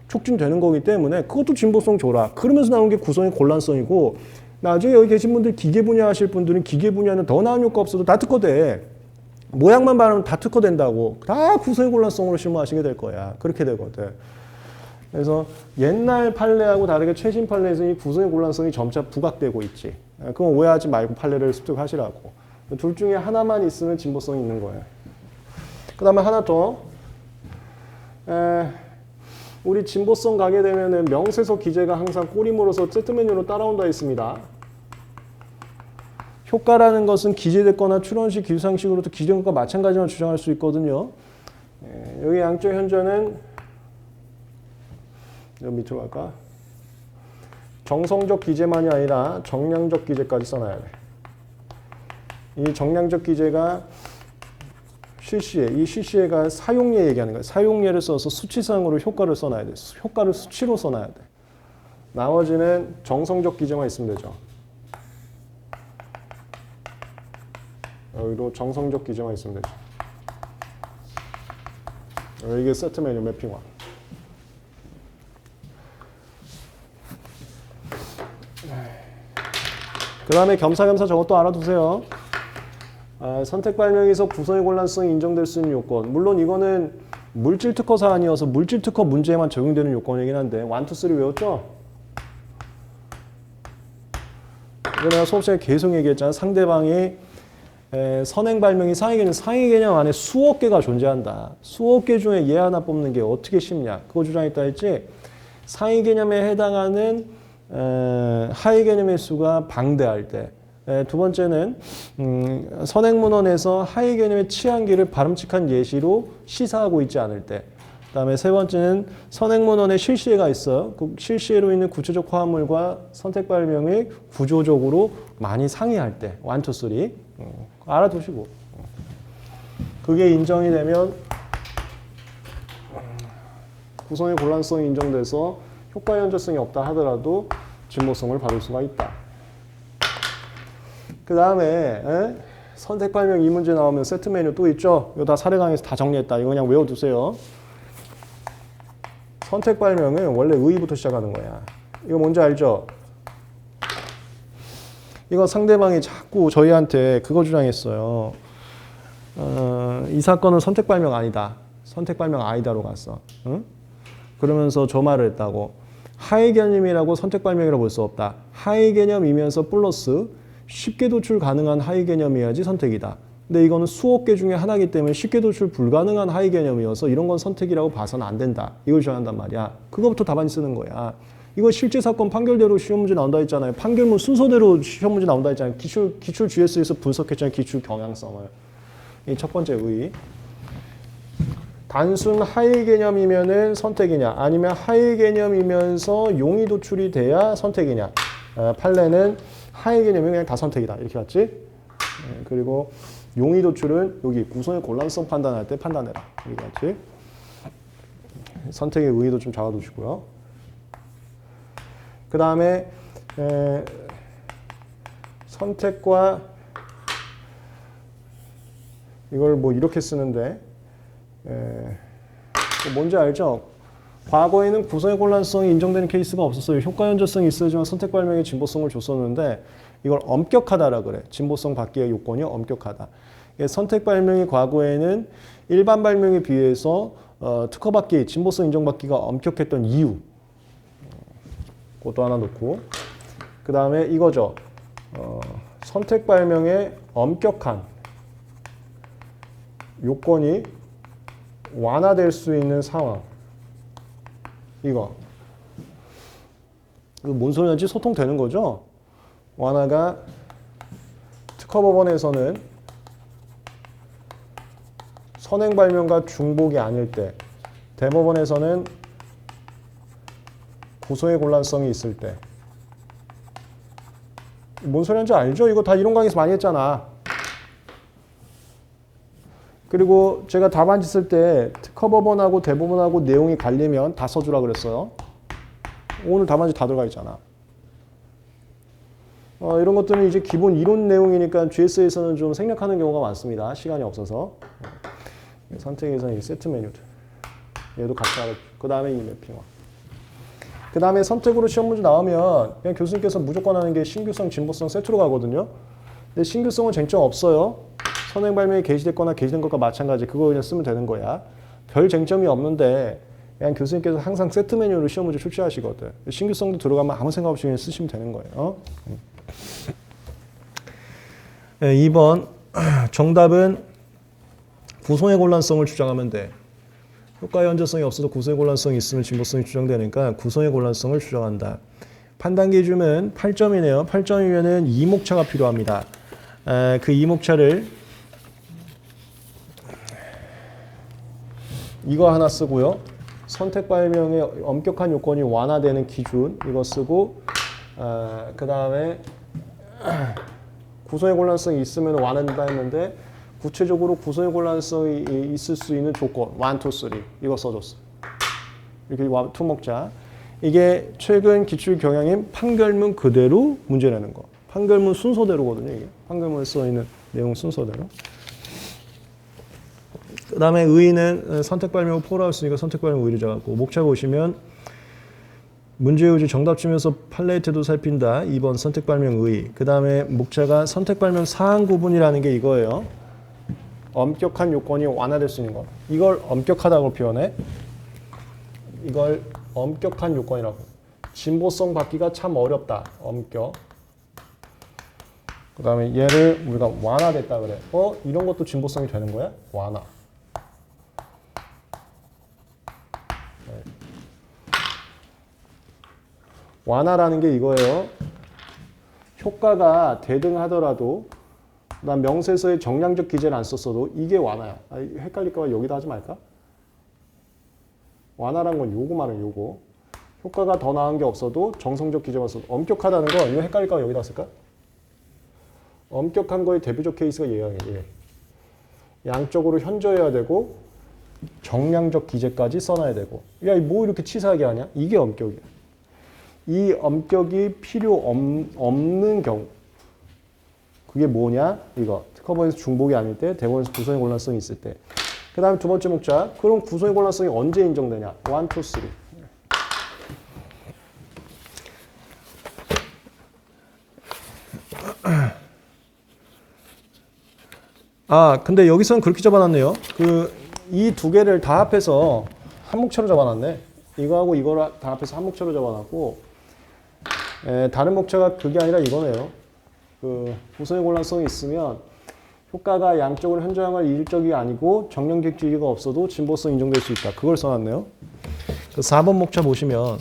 촉진되는 거기 때문에 그것도 진보성 줘라. 그러면서 나온 게 구성의 곤란성이고 나중에 여기 계신 분들 기계 분야 하실 분들은 기계 분야는 더 나은 효과 없어도 다 특허돼. 모양만 바르면 다 특허된다고. 다 구성의 곤란성으로 실무하시게 될 거야. 그렇게 되거든. 그래서 옛날 판례하고 다르게 최신 판례에서 이 구성의 곤란성이 점차 부각되고 있지. 그건 오해하지 말고 판례를 습득하시라고. 둘 중에 하나만 있으면 진보성이 있는 거예요. 그 다음에 하나 더. 우리 진보성 가게 되면은 명세서 기재가 항상 꼬리물어서 세트 메뉴로 따라온다 했습니다. 효과라는 것은 기재됐거나 추론식 기술상식으로도 기존 것과 마찬가지만 주장할 수 있거든요. 여기 양적 현저는 여기 밑으로 갈까? 정성적 기재만이 아니라 정량적 기재까지 써놔야 돼. 이 정량적 기재가 실시에, 이 실시에가 사용예 얘기하는 거야. 사용예를 써서 수치상으로 효과를 써놔야 돼. 효과를 수치로 써놔야 돼. 나머지는 정성적 기재만 있으면 되죠. 여기도 정성적 기재만 있으면 되죠. 이게 세트 메뉴 매핑화. 그 다음에 겸사겸사 저것도 알아두세요. 선택 발명에서 구성의 곤란성이 인정될 수 있는 요건. 물론 이거는 물질 특허 사안이어서 물질 특허 문제에만 적용되는 요건이긴 한데 1, 2, 3 외웠죠? 이거 내가 수업 시간에 계속 얘기했잖아. 상대방이 선행 발명이 상위 개념, 상위 개념 안에 수억 개가 존재한다. 수억 개 중에 얘 하나 뽑는 게 어떻게 쉽냐. 그거 주장했다 했지. 상위 개념에 해당하는 하위 개념의 수가 방대할 때. 두 번째는 선행문헌에서 하위 개념의 취향기를 바람직한 예시로 시사하고 있지 않을 때. 그 다음에 세 번째는 선행문헌에 실시해가 있어. 그 실시해로 있는 구체적 화합물과 선택 발명이 구조적으로 많이 상이할 때. 1, 2, 3. 알아두시고. 그게 인정이 되면 구성의 곤란성이 인정돼서 효과 연저성이 없다 하더라도 진보성을 받을 수가 있다. 그 다음에 선택 발명 이 문제 나오면 세트 메뉴 또 있죠. 이거 다 사례 강의에서 다 정리했다. 이거 그냥 외워두세요. 선택 발명은 원래 의의부터 시작하는 거야. 이거 뭔지 알죠? 이거 상대방이 자꾸 저희한테 그거 주장했어요. 이 사건은 선택 발명 아니다. 선택 발명 아니다로 갔어. 응? 그러면서 저 말을 했다고. 하위 개념이라고 선택 발명이라고 볼 수 없다. 하위 개념이면서 플러스 쉽게 도출 가능한 하위 개념이어야지 선택이다. 근데 이거는 수억 개 중에 하나이기 때문에 쉽게 도출 불가능한 하위 개념이어서 이런 건 선택이라고 봐서는 안 된다. 이걸 주장한단 말이야. 그거부터 답안지 쓰는 거야. 이거 실제 사건 판결대로 시험 문제 나온다 했잖아요. 판결문 순서대로 시험 문제 나온다 했잖아요. 기출 GS에서 분석했잖아요. 기출 경향성을. 이 첫 번째 의의. 단순 하위 개념이면은 선택이냐, 아니면 하위 개념이면서 용의 도출이 돼야 선택이냐. 판례는 하위 개념이면 그냥 다 선택이다. 이렇게 봤지? 그리고 용의 도출은 여기 구성의 곤란성 판단할 때 판단해라. 이렇게 봤지? 선택의 의의도 좀 잡아두시고요. 그 다음에 선택과 이걸 뭐 이렇게 쓰는데 뭔지 알죠? 과거에는 구성의 곤란성이 인정되는 케이스가 없었어요. 효과 연저성이 있어야지만 선택 발명의 진보성을 줬었는데 이걸 엄격하다라 그래. 진보성 받기의 요건이 엄격하다. 선택 발명이 과거에는 일반 발명에 비해서 특허 받기, 진보성 인정받기가 엄격했던 이유. 그것도 하나 놓고. 그 다음에 이거죠. 선택 발명의 엄격한 요건이 완화될 수 있는 상황. 이거 뭔 소리인지 소통되는 거죠? 완화가 특허법원에서는 선행 발명과 중복이 아닐 때, 대법원에서는 구성의 곤란성이 있을 때. 뭔 소리인지 알죠? 이거 다 이론 강의에서 많이 했잖아. 그리고 제가 답안지 쓸 때 특허법원하고 대법원하고 내용이 갈리면 다 써주라 그랬어요. 오늘 답안지 다 들어가 있잖아. 이런 것들은 이제 기본 이론 내용이니까 GS에서는 좀 생략하는 경우가 많습니다. 시간이 없어서. 선택에서는 이 세트 메뉴. 얘도 같이 하고. 그 다음에 이 매핑화. 그 다음에 선택으로 시험 문제 나오면 그냥 교수님께서 무조건 하는 게 신규성, 진보성 세트로 가거든요. 근데 신규성은 쟁점 없어요. 선행 발명이 게시됐거나 게시된 것과 마찬가지. 그거 그냥 쓰면 되는 거야. 별 쟁점이 없는데 그냥 교수님께서 항상 세트 메뉴로 시험 문제 출제하시거든. 신규성도 들어가면 아무 생각 없이 그냥 쓰시면 되는 거예요. 2번 정답은 구성의 곤란성을 주장하면 돼. 효과의 연저성이 없어도 구성의 곤란성이 있으면 진보성이 주장되니까 구성의 곤란성을 주장한다. 판단 기준은 8점이네요. 8점이면은 이목차가 필요합니다. 그 이목차를 이거 하나 쓰고요. 선택 발명의 엄격한 요건이 완화되는 기준 이거 쓰고 그 다음에 구성의 곤란성이 있으면 완화된다 했는데 구체적으로 구성의 곤란성이 있을 수 있는 조건 1, 2, 3 이거 써줬어. 이렇게 투 먹자. 이게 최근 기출 경향인 판결문 그대로 문제 내는 거. 판결문 순서대로거든요. 이게 판결문에 써 있는 내용 순서대로. 그 다음에 의의는 선택 발명을 포괄할 수 있으니까 선택 발명 의의를 잡았고 목차 보시면 문제유지 정답 주면서 팔레이트도 살핀다. 2번 선택 발명 의의. 그 다음에 목차가 선택 발명 사항 구분이라는 게 이거예요. 엄격한 요건이 완화될 수 있는 것. 이걸 엄격하다고 표현해. 이걸 엄격한 요건이라고. 진보성 받기가 참 어렵다. 엄격. 그 다음에 얘를 우리가 완화됐다 그래. 이런 것도 진보성이 되는 거야? 완화. 네. 완화라는 게 이거예요. 효과가 대등하더라도 난 명세서에 정량적 기재를 안 썼어도 이게 완화야. 헷갈릴까 봐 여기다 하지 말까? 완화란 건 요거 말은 요거. 효과가 더 나은 게 없어도 정성적 기재만 써도 엄격하다는 거 이거 헷갈릴까 봐 여기다 쓸까? 엄격한 거의 대표적 케이스가 얘야. 얘. 양적으로 현저해야 되고 정량적 기재까지 써놔야 되고. 야, 뭐 이렇게 치사하게 하냐? 이게 엄격이야. 이 엄격이 필요 없는 경우. 그게 뭐냐? 이거. 특허법에서 중복이 아닐 때, 대법원에서 구성의 곤란성이 있을 때. 그 다음에 두 번째 목차. 그럼 구성의 곤란성이 언제 인정되냐? 1, 2, 3. 아, 근데 여기서는 그렇게 잡아놨네요. 이 두 개를 다 합해서 한 목차로 잡아놨네. 이거하고 이거를 다 합해서 한 목차로 잡아놨고, 다른 목차가 그게 아니라 이거네요. 구성의 곤란성이 있으면 효과가 양적으로 현저함을 일적이 아니고 정량적지위가 없어도 진보성 인정될 수 있다. 그걸 써놨네요. 4번 목차 보시면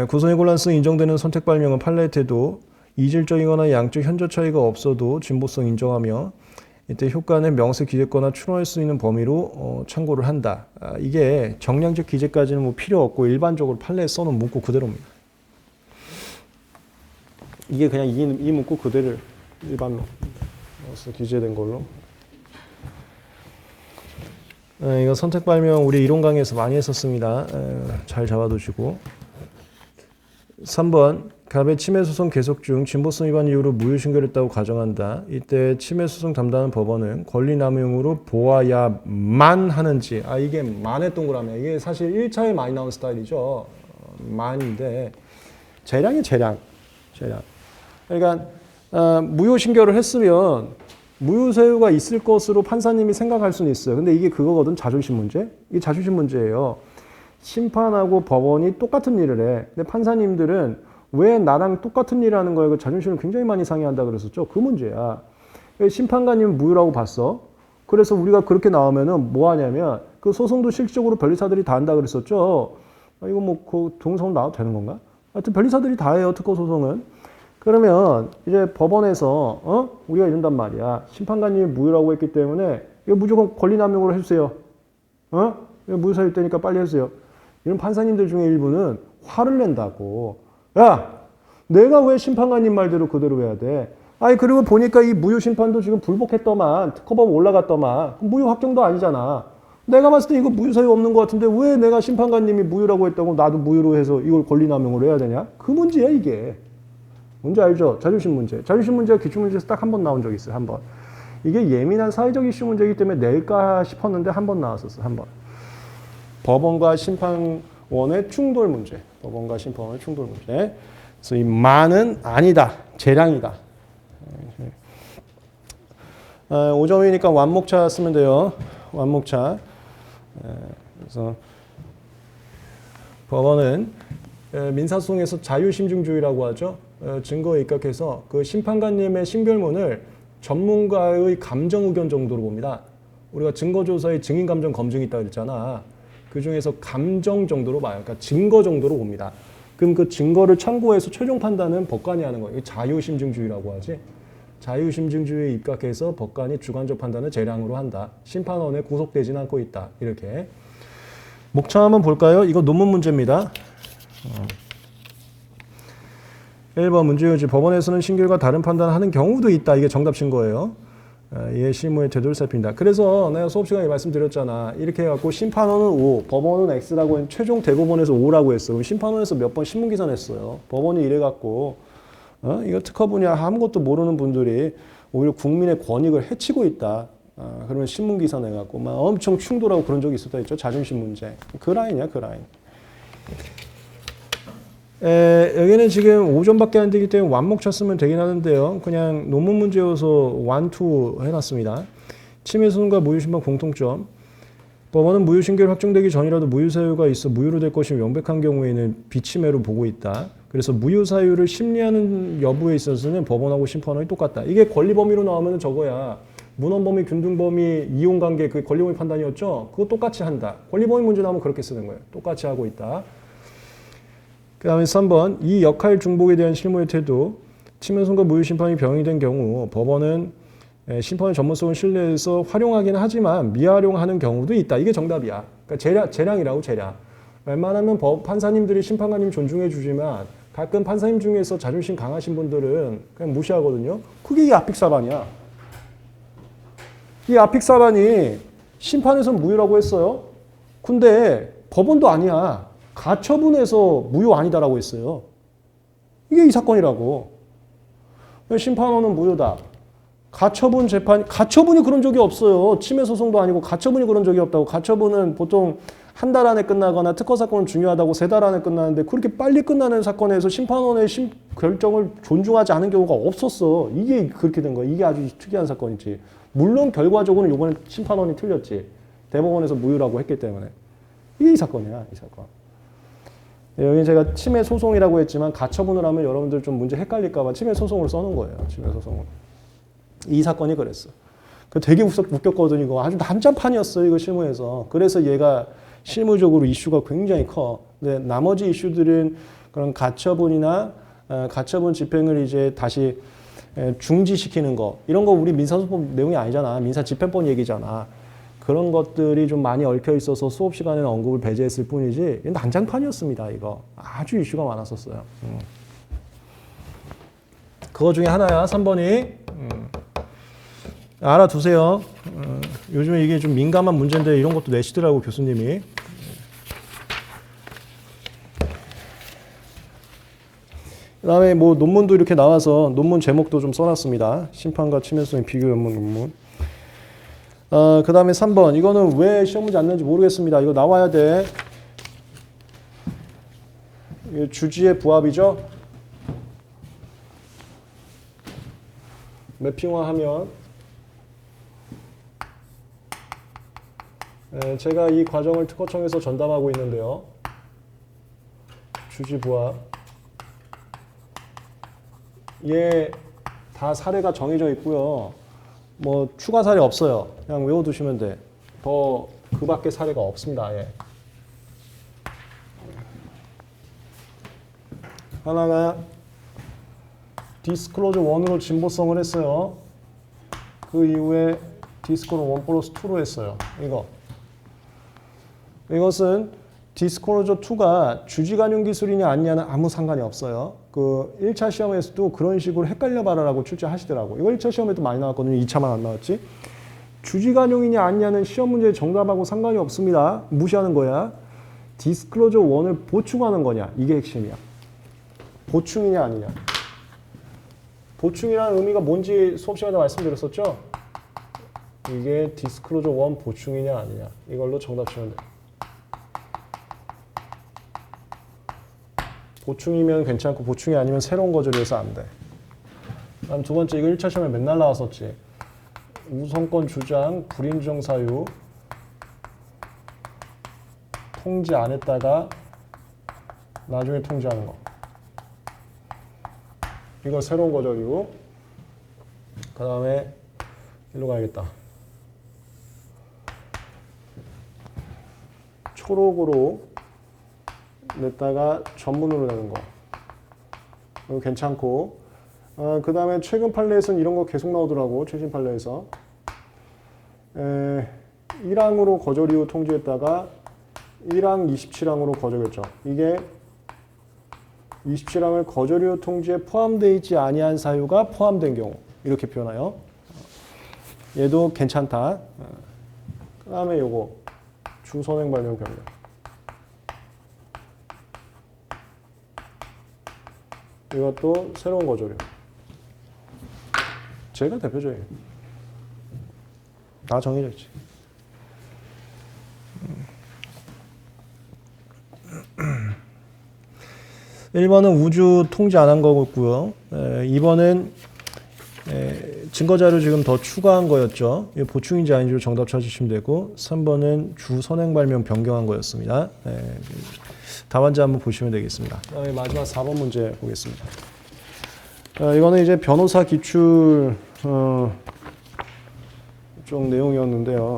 구성의 곤란성이 인정되는 선택 발명은 판례의 태도 이질적이거나 양적 현저 차이가 없어도 진보성 인정하며 이때 효과는 명세 기재거나 추론할 수 있는 범위로 참고를 한다. 이게 정량적 기재까지는 뭐 필요 없고 일반적으로 판례에 써놓은 문구 그대로입니다. 이게 그냥 이 문구 그대로 일반로 기재된 걸로. 이거 선택 발명 우리 이론 강의에서 많이 했었습니다. 잘 잡아두시고. 3번 갑의 침해 소송 계속 중 진보성 위반 이유로 무효 신결했다고 가정한다. 이때 침해 소송 담당하는 법원은 권리 남용으로 보아야만 하는지. 이게 만의 동그라미. 이게 사실 1차에 많이 나온 스타일이죠. 만인데 재량이 재량. 그러니까 무효 신결을 했으면 무효 사유가 있을 것으로 판사님이 생각할 수는 있어요. 근데 이게 그거거든. 자존심 문제. 이게 자존심 문제예요. 심판하고 법원이 똑같은 일을 해. 근데 판사님들은 왜 나랑 똑같은 일을 하는 거야? 그 자존심을 굉장히 많이 상해한다 그랬었죠. 그 문제야. 심판관님은 무효라고 봤어. 그래서 우리가 그렇게 나오면은 뭐 하냐면 그 소송도 실질적으로 변리사들이 다 한다 그랬었죠. 이거 뭐 그 동성 나와도 되는 건가? 하여튼 변리사들이 다 해요. 특허 소송은. 그러면 이제 법원에서 우리가 이런단 말이야. 심판관님이 무효라고 했기 때문에 이거 무조건 권리남용으로 해주세요. 이거 무효사유 때니까 빨리 해주세요. 이런 판사님들 중에 일부는 화를 낸다고. 야, 내가 왜 심판관님 말대로 그대로 해야 돼? 그리고 보니까 이 무효 심판도 지금 불복했더만, 특허법 올라갔더만, 무효 확정도 아니잖아. 내가 봤을 때 이거 무효 사유 없는 것 같은데 왜 내가 심판관님이 무효라고 했다고 나도 무효로 해서 이걸 권리남용으로 해야 되냐? 그 문제야, 이게. 뭔지 알죠? 자존심 문제. 자존심 문제가 기출문제에서 딱 한 번 나온 적이 있어요, 한 번. 이게 예민한 사회적 이슈 문제이기 때문에 낼까 싶었는데 한 번 나왔었어, 한 번. 법원과 심판원의 충돌 문제. 법원과 심판원의 충돌 문제. 그래서 이 만은 아니다. 재량이다. 5점이니까 완목차 쓰면 돼요. 완목차. 그래서 법원은 민사소송에서 자유심증주의라고 하죠. 증거에 입각해서 그 심판관님의 신결문을 전문가의 감정 의견 정도로 봅니다. 우리가 증거조사에 증인감정 검증이 있다고 그랬잖아. 그 중에서 감정 정도로 봐요. 그러니까 증거 정도로 봅니다. 그럼 그 증거를 참고해서 최종 판단은 법관이 하는 거예요. 자유심증주의라고 하지. 자유심증주의에 입각해서 법관이 주관적 판단을 재량으로 한다. 심판원에 구속되지는 않고 있다. 이렇게. 목차 한번 볼까요? 이거 논문 문제입니다. 1번 문제유지. 법원에서는 신결과 다른 판단을 하는 경우도 있다. 이게 정답 신거예요. 이에 실무의 태도를 살핀다. 그래서 내가 수업 시간에 말씀드렸잖아. 이렇게 해갖고 심판원은 O, 법원은 X라고 했는데 최종 대법원에서 O라고 했어. 그럼 심판원에서 몇 번 신문기사 냈어요. 법원이 이래갖고 이거 특허 분야 아무것도 모르는 분들이 오히려 국민의 권익을 해치고 있다. 그러면 신문기사 내갖고 막 엄청 충돌하고 그런 적이 있었다 했죠. 자존심 문제. 그 라인이야, 그 라인. 여기는 지금 5점밖에 안 되기 때문에 완목차 쓰면 되긴 하는데요. 그냥 논문 문제여서 1, 2 해놨습니다. 침해소송과 무효심판 공통점. 법원은 무효신결 확정되기 전이라도 무효사유가 있어 무효로 될 것이 명백한 경우에는 비침해로 보고 있다. 그래서 무효사유를 심리하는 여부에 있어서는 법원하고 심판원이 똑같다. 이게 권리범위로 나오면 저거야. 문헌범위, 균등범위, 이용관계 그 권리범위 판단이었죠. 그거 똑같이 한다. 권리범위 문제 나오면 그렇게 쓰는 거예요. 똑같이 하고 있다. 그 다음에 3번 이 역할 중복에 대한 실무의 태도. 침해소송과 무효심판이 병행된 경우 법원은 심판의 전문성을 신뢰해서 활용하긴 하지만 미활용하는 경우도 있다. 이게 정답이야. 그러니까 재량이라고 재량. 웬만하면 판사님들이 심판관님 존중해 주지만 가끔 판사님 중에서 자존심 강하신 분들은 그냥 무시하거든요. 그게 이 압빅사반이야. 이 아픽사반이 심판에선 무효라고 했어요. 근데 법원도 아니야. 가처분에서 무효 아니다라고 했어요. 이게 이 사건이라고. 심판원은 무효다. 가처분이 그런 적이 없어요. 침해 소송도 아니고 가처분이 그런 적이 없다고. 가처분은 보통 한 달 안에 끝나거나 특허 사건은 중요하다고 3달 안에 끝나는데 그렇게 빨리 끝나는 사건에서 심판원의 결정을 존중하지 않은 경우가 없었어. 이게 그렇게 된 거야. 이게 아주 특이한 사건이지. 물론 결과적으로는 이번에 심판원이 틀렸지. 대법원에서 무효라고 했기 때문에. 이게 이 사건이야. 이 사건. 여기 제가 침해 소송이라고 했지만 가처분을 하면 여러분들 좀 문제 헷갈릴까 봐 침해 소송을 써놓은 거예요. 침해 소송을. 이 사건이 그랬어. 되게 웃겼거든요. 이거 아주 난장판이었어요. 이거 실무에서. 그래서 얘가 실무적으로 이슈가 굉장히 커. 근데 나머지 이슈들은 그런 가처분이나 가처분 집행을 이제 다시 중지시키는 거. 이런 거 우리 민사소법 내용이 아니잖아. 민사집행법 얘기잖아. 그런 것들이 좀 많이 얽혀 있어서 수업 시간에는 언급을 배제했을 뿐이지 난장판이었습니다. 이거. 아주 이슈가 많았었어요. 그거 중에 하나야. 3번이. 알아두세요. 요즘에 이게 좀 민감한 문제인데 이런 것도 내시더라고 교수님이. 그 다음에 뭐 논문도 이렇게 나와서 논문 제목도 좀 써놨습니다. 심판과 침해성의 비교 연문 논문. 그 다음에 3번. 이거는 왜 시험 문제 안 내는지 모르겠습니다. 이거 나와야 돼. 이게 주지의 부합이죠. 매핑화하면 제가 이 과정을 특허청에서 전담하고 있는데요. 주지부합. 얘 다 사례가 정해져 있고요. 뭐 추가 사례 없어요. 그냥 외워두시면 돼. 더 그 밖에 사례가 없습니다. 아예. 하나가 디스클로저 1으로 진보성을 했어요. 그 이후에 디스클로저 1+2로 했어요. 이것은 디스클로저 2가 주지관용 기술이냐 아니냐는 아무 상관이 없어요. 그 1차 시험에서도 그런 식으로 헷갈려 봐라라고 출제하시더라고. 이거 1차 시험에도 많이 나왔거든요. 2차만 안 나왔지. 주지관용이냐 아니냐는 시험 문제 정답하고 상관이 없습니다. 무시하는 거야. 디스클로저 1을 보충하는 거냐. 이게 핵심이야. 보충이냐 아니냐. 보충이라는 의미가 뭔지 수업 시간에 말씀드렸었죠? 이게 디스클로저 1 보충이냐 아니냐. 이걸로 정답 치면 돼. 보충이면 괜찮고 보충이 아니면 새로운 거절이어서 안 돼. 다음 두 번째, 이거 1차 시험에 맨날 나왔었지. 우선권 주장, 불인정 사유, 통지 안 했다가 나중에 통지하는 거. 이거 새로운 거절이고, 그 다음에 일로 가야겠다. 초록으로 냈다가 전문으로 내는 거. 이거 괜찮고. 그 다음에 최근 판례에서는 이런 거 계속 나오더라고. 최신 판례에서. 1항으로 거절 이후 통지했다가 1항 27항으로 거절 결정. 이게 27항을 거절 이후 통지에 포함되어 있지 아니한 사유가 포함된 경우. 이렇게 표현해요. 얘도 괜찮다. 그 다음에 요거. 주선행 발령 변경. 이것도 새로운 거절이에요. 제가 대표적이에요. 다 정해져 있지. (1번은) 우주 통지 안 한 거고요. 2번은 증거자료 지금 더 추가한 거였죠. 보충인지 아닌지로 정답 찾으시면 되고, 3번은 주 선행 발명 변경한 거였습니다. 답안지 한번 보시면 되겠습니다. 그다음에 마지막 4번 문제 보겠습니다. 이거는 이제 변호사 기출 쪽 내용이었는데요.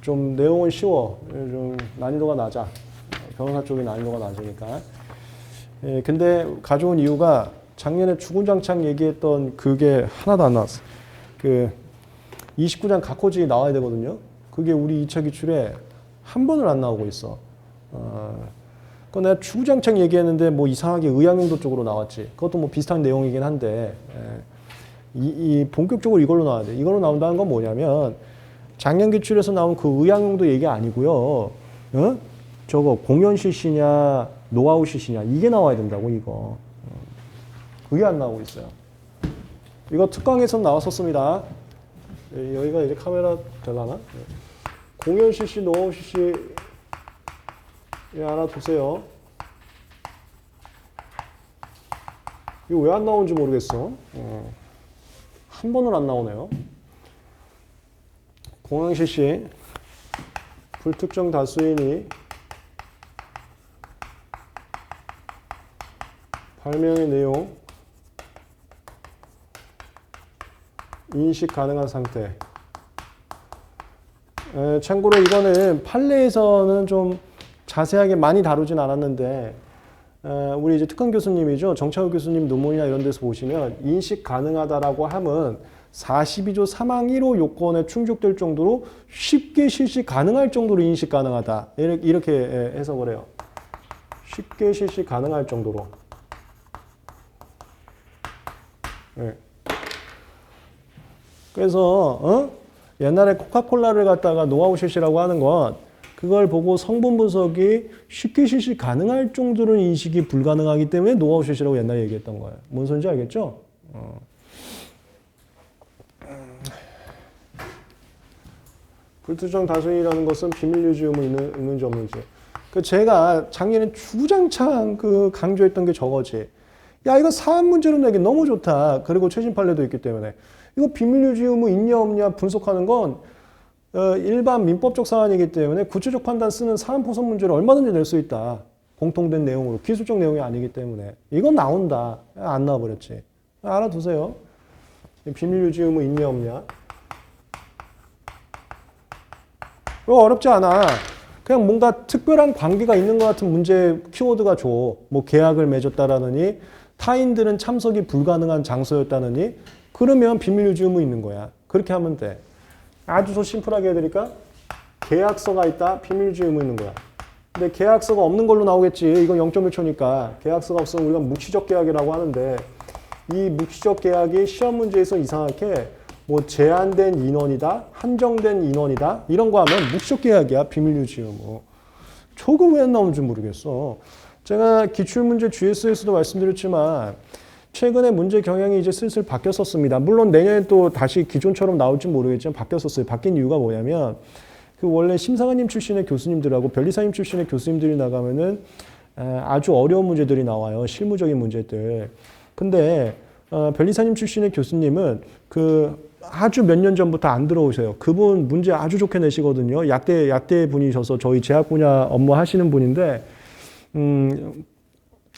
좀 내용은 쉬워. 좀 난이도가 낮아. 변호사 쪽이 난이도가 낮으니까. 근데 가져온 이유가 작년에 주군장창 얘기했던 그게 하나도 안 나왔어. 그 29장 각호지 나와야 되거든요. 그게 우리 2차 기출에 한 번을 안 나오고 있어. 그건 내가 주구장창 얘기했는데 뭐 이상하게 의학용도 쪽으로 나왔지. 그것도 뭐 비슷한 내용이긴 한데 이 본격적으로 이걸로 나와야 돼. 이걸로 나온다는 건 뭐냐면 작년 기출에서 나온 그 의학용도 얘기 아니고요. 어? 저거 공연 실시냐 노하우 실시냐 이게 나와야 된다고 이거. 그게 안 나오고 있어요. 이거 특강에서 나왔었습니다. 여기가 이제 카메라 되려나? 공연 실시 노하우 실시 알아두세요. 이거 왜 안 나오는지 모르겠어. 한 번은 안 나오네요. 공연 실시 불특정 다수인이 발명의 내용 인식 가능한 상태. 참고로 이거는 판례에서는 좀 자세하게 많이 다루진 않았는데 우리 이제 특강 교수님이죠. 정창욱 교수님 논문이나 이런 데서 보시면 인식 가능하다라고 하면 42조 3항 1호 요건에 충족될 정도로 쉽게 실시 가능할 정도로 인식 가능하다. 이렇게 해석을 해요. 쉽게 실시 가능할 정도로. 네. 그래서 옛날에 코카콜라를 갖다가 노하우 실시라고 하는 건 그걸 보고 성분 분석이 쉽게 실시 가능할 정도로 인식이 불가능하기 때문에 노하우 실시라고 옛날에 얘기했던 거예요. 뭔 소리인지 알겠죠? 불특정 다수인이라는 것은 비밀 유지 의무 있는지 없는지. 제가 작년에 주장창 강조했던 게 저거지. 야, 이거 사안 문제로 내기 너무 좋다. 그리고 최신 판례도 있기 때문에. 이거 비밀 유지 의무 있냐 없냐 분석하는 건 일반 민법적 사안이기 때문에 구체적 판단 쓰는 사안 포선 문제를 얼마든지 낼 수 있다. 공통된 내용으로. 기술적 내용이 아니기 때문에. 이건 나온다. 안 나와버렸지. 알아두세요. 비밀 유지 의무 있냐 없냐. 이거 어렵지 않아. 그냥 뭔가 특별한 관계가 있는 것 같은 문제 키워드가 줘. 뭐 계약을 맺었다라느니 타인들은 참석이 불가능한 장소였다느니 그러면 비밀 유지 의무 있는 거야. 그렇게 하면 돼. 아주 더 심플하게 해드릴까? 계약서가 있다. 비밀 유지 의무 있는 거야. 근데 계약서가 없는 걸로 나오겠지. 이건 0.1초니까. 계약서가 없으면 우리가 묵시적 계약이라고 하는데 이 묵시적 계약이 시험 문제에서 이상하게 뭐 제한된 인원이다. 한정된 인원이다. 이런 거 하면 묵시적 계약이야. 비밀 유지 의무. 저거 왜 안 나오는지 모르겠어. 제가 기출문제 GS에서도 말씀드렸지만 최근에 문제 경향이 이제 슬슬 바뀌었었습니다. 물론 내년에 또 다시 기존처럼 나올지 모르겠지만 바뀌었었어요. 바뀐 이유가 뭐냐면 원래 심사관님 출신의 교수님들하고 변리사님 출신의 교수님들이 나가면은 아주 어려운 문제들이 나와요. 실무적인 문제들. 근데 변리사님 출신의 교수님은 아주 몇 년 전부터 안 들어오세요. 그분 문제 아주 좋게 내시거든요. 약대 분이셔서 저희 제약 분야 업무 하시는 분인데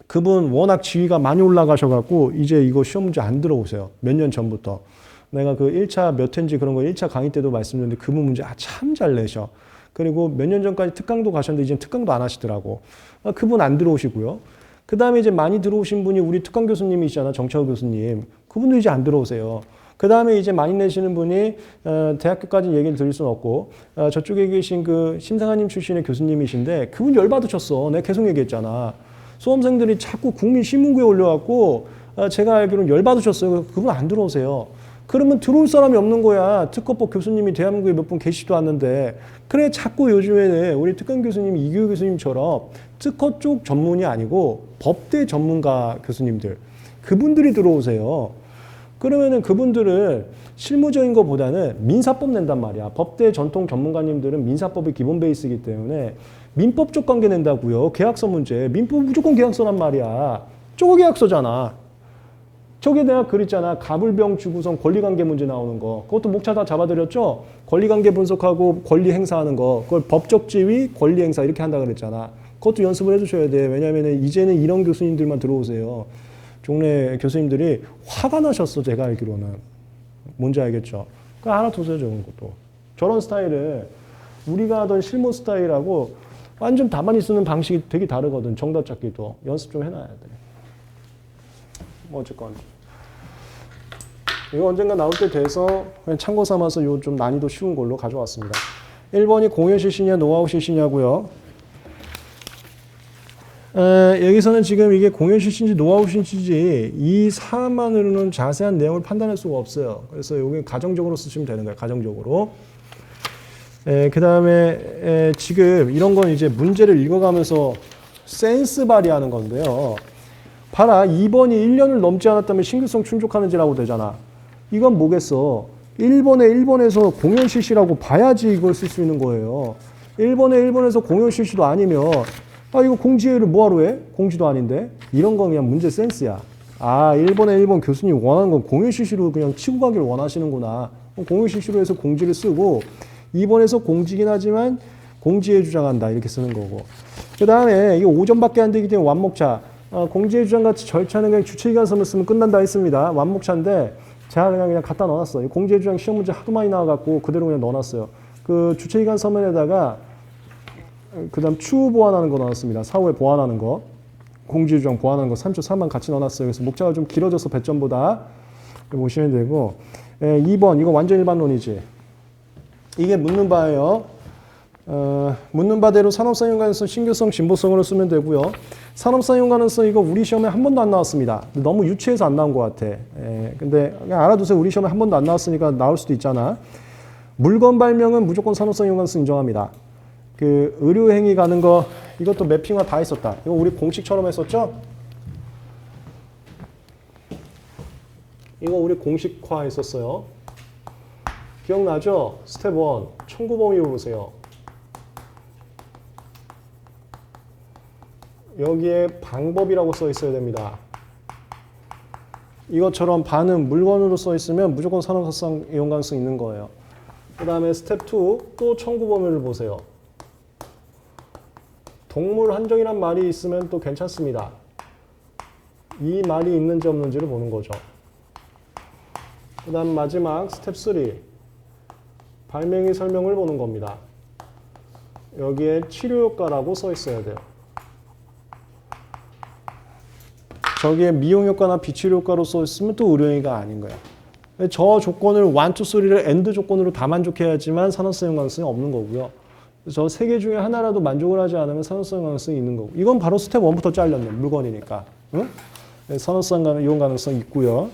그분 워낙 지위가 많이 올라가셔갖고 이제 이거 시험 문제 안 들어오세요. 몇 년 전부터. 내가 1차 몇 회인지 그런 거 1차 강의 때도 말씀드렸는데 그분 문제 참 잘 내셔. 그리고 몇 년 전까지 특강도 가셨는데 이제 특강도 안 하시더라고. 그분 안 들어오시고요. 그 다음에 이제 많이 들어오신 분이 우리 특강 교수님이시잖아. 정창욱 교수님. 그분도 이제 안 들어오세요. 그 다음에 이제 많이 내시는 분이 대학교까지 얘기를 드릴 수는 없고 저쪽에 계신 심사관님 출신의 교수님이신데 그분 열받으셨어. 내가 계속 얘기했잖아. 수험생들이 자꾸 국민신문고에 올려갖고 제가 알기로는 열받으셨어요. 그분 안 들어오세요. 그러면 들어올 사람이 없는 거야. 특허법 교수님이 대한민국에 몇 분 계시지도 않는데. 그래 자꾸 요즘에는 우리 특강 교수님 이규 교수님처럼 특허 쪽 전문이 아니고 법대 전문가 교수님들 그분들이 들어오세요. 그러면은 그분들을 실무적인 것보다는 민사법 낸단 말이야. 법대 전통 전문가님들은 민사법이 기본 베이스이기 때문에 민법적 관계 낸다고요. 계약서 문제. 민법 무조건 계약서란 말이야. 저거 계약서잖아. 저게 내가 그랬잖아. 가불병 주구성 권리관계 문제 나오는 거. 그것도 목차 다 잡아드렸죠? 권리관계 분석하고 권리 행사하는 거. 그걸 법적 지위, 권리 행사 이렇게 한다 그랬잖아. 그것도 연습을 해주셔야 돼. 왜냐하면 이제는 이런 교수님들만 들어오세요. 종래 교수님들이 화가 나셨어. 제가 알기로는. 뭔지 알겠죠? 그거 하나 두세요. 저런 것도. 저런 스타일을 우리가 하던 실무 스타일하고 완전 가만히 쓰는 방식이 되게 다르거든. 정답 찾기도. 연습 좀 해놔야 돼. 뭐 어쨌건. 이거 언젠가 나올 때 돼서 그냥 참고 삼아서 요 좀 난이도 쉬운 걸로 가져왔습니다. 1번이 공연 실시냐 노하우 실시냐고요. 여기서는 지금 이게 공연 실시인지 노하우 실시인지 이 사안만으로는 자세한 내용을 판단할 수가 없어요. 그래서 여기 가정적으로 쓰시면 되는 거예요. 가정적으로. 그 다음에 지금 이런 건 이제 문제를 읽어가면서 센스 발휘하는 건데요. 봐라. 2번이 1년을 넘지 않았다면 신규성 충족하는지라고 되잖아. 이건 뭐겠어? 1번에서 공연 실시라고 봐야지 이걸 쓸 수 있는 거예요. 1번에서 공연 실시도 아니면 이거 공지를 뭐하러 해? 공지도 아닌데? 이런 건 그냥 문제 센스야. 1번 교수님 원하는 건 공연 실시로 그냥 치고 가기를 원하시는구나. 공연 실시로 해서 공지를 쓰고 2번에서 공지긴 하지만 공지에 주장한다. 이렇게 쓰는 거고. 그 다음에 이거 5점밖에 안 되기 때문에 완목차. 공지에 주장같이 절차는 그냥 주체기간섬을 쓰면 끝난다 했습니다. 완목차인데 제가 그냥 갖다 넣어놨어요. 공지에 주장 시험 문제 하도 많이 나와갖고 그대로 그냥 넣어놨어요. 그 주체기간 서면에다가 그 다음 추후 보완하는 거 넣었습니다. 사후에 보완하는 거. 공지에 주장 보완하는 거 3초 3만 같이 넣어놨어요. 그래서 목차가 좀 길어져서 배점보다 보시면 되고 2번 이거 완전 일반론이지. 이게 묻는 바예요. 묻는 바대로 산업상 연관성, 신규성, 진보성으로 쓰면 되고요. 산업상 연관성 이거 우리 시험에 한 번도 안 나왔습니다. 너무 유치해서 안 나온 것 같아. 근데 그냥 알아두세요. 우리 시험에 한 번도 안 나왔으니까 나올 수도 있잖아. 물건 발명은 무조건 산업상 연관성 인정합니다. 그 의료행위 가는 거 이것도 매핑화 다 했었다. 이거 우리 공식처럼 했었죠? 이거 우리 공식화 했었어요. 기억나죠? 스텝 1 청구 범위 보세요. 여기에 방법이라고 써 있어야 됩니다. 이것처럼 반은 물건으로 써 있으면 무조건 산업상 이용 가능성 있는 거예요. 그 다음에 스텝 2 또 청구 범위를 보세요. 동물 한정이란 말이 있으면 또 괜찮습니다. 이 말이 있는지 없는지를 보는 거죠. 그 다음 마지막 스텝 3 발명의 설명을 보는 겁니다. 여기에 치료효과라고 써 있어야 돼요. 저기에 미용효과나 비치료효과로 써 있으면 또 의료행위가 아닌 거야. 저 조건을 1, 2, 3를 AND 조건으로 다 만족해야지만 산업성 가능성이 없는 거고요. 저 세 개 중에 하나라도 만족을 하지 않으면 산업성 가능성이 있는 거고. 이건 바로 스텝 1부터 잘렸네. 물건이니까. 응? 산업성 이용 가능성 있고요.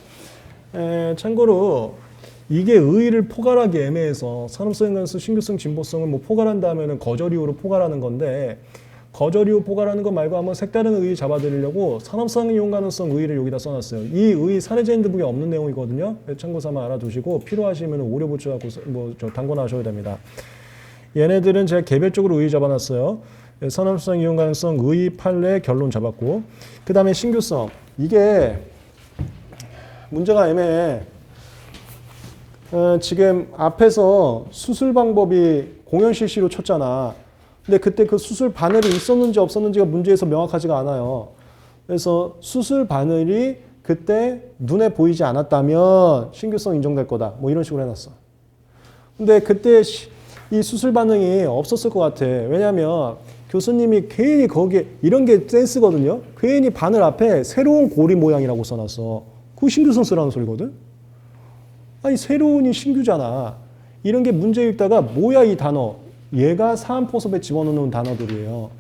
참고로 이게 의의를 포괄하기 애매해서 산업성 가능성, 신규성, 진보성을 뭐 포괄한다면은 거절 이유로 포괄하는 건데 거절 이유 포괄하는 거 말고 한번 색다른 의의 잡아드리려고 산업성 이용 가능성 의의를 여기다 써놨어요. 이 의의 사례제 핸드북에 없는 내용이거든요. 참고 삼아 알아두시고 필요하시면 오류 붙여갖고 단권하셔야 됩니다. 얘네들은 제가 개별적으로 의의 잡아놨어요. 산업성 이용 가능성 의의 판례 결론 잡았고 그 다음에 신규성. 이게 문제가 애매해. 지금 앞에서 수술 방법이 공연 실시로 쳤잖아. 근데 그때 그 수술 바늘이 있었는지 없었는지가 문제에서 명확하지가 않아요. 그래서 수술 바늘이 그때 눈에 보이지 않았다면 신규성 인정될 거다. 뭐 이런 식으로 해놨어. 근데 그때 이 수술 반응이 없었을 것 같아. 왜냐면 교수님이 괜히 거기에 이런 게 센스거든요. 괜히 바늘 앞에 새로운 고리 모양이라고 써놨어. 그거 신규성 쓰라는 소리거든. 아니 새로운이 신규잖아. 이런 게 문제 읽다가 뭐야 이 단어. 얘가 사안포섭에 집어넣는 단어들이에요.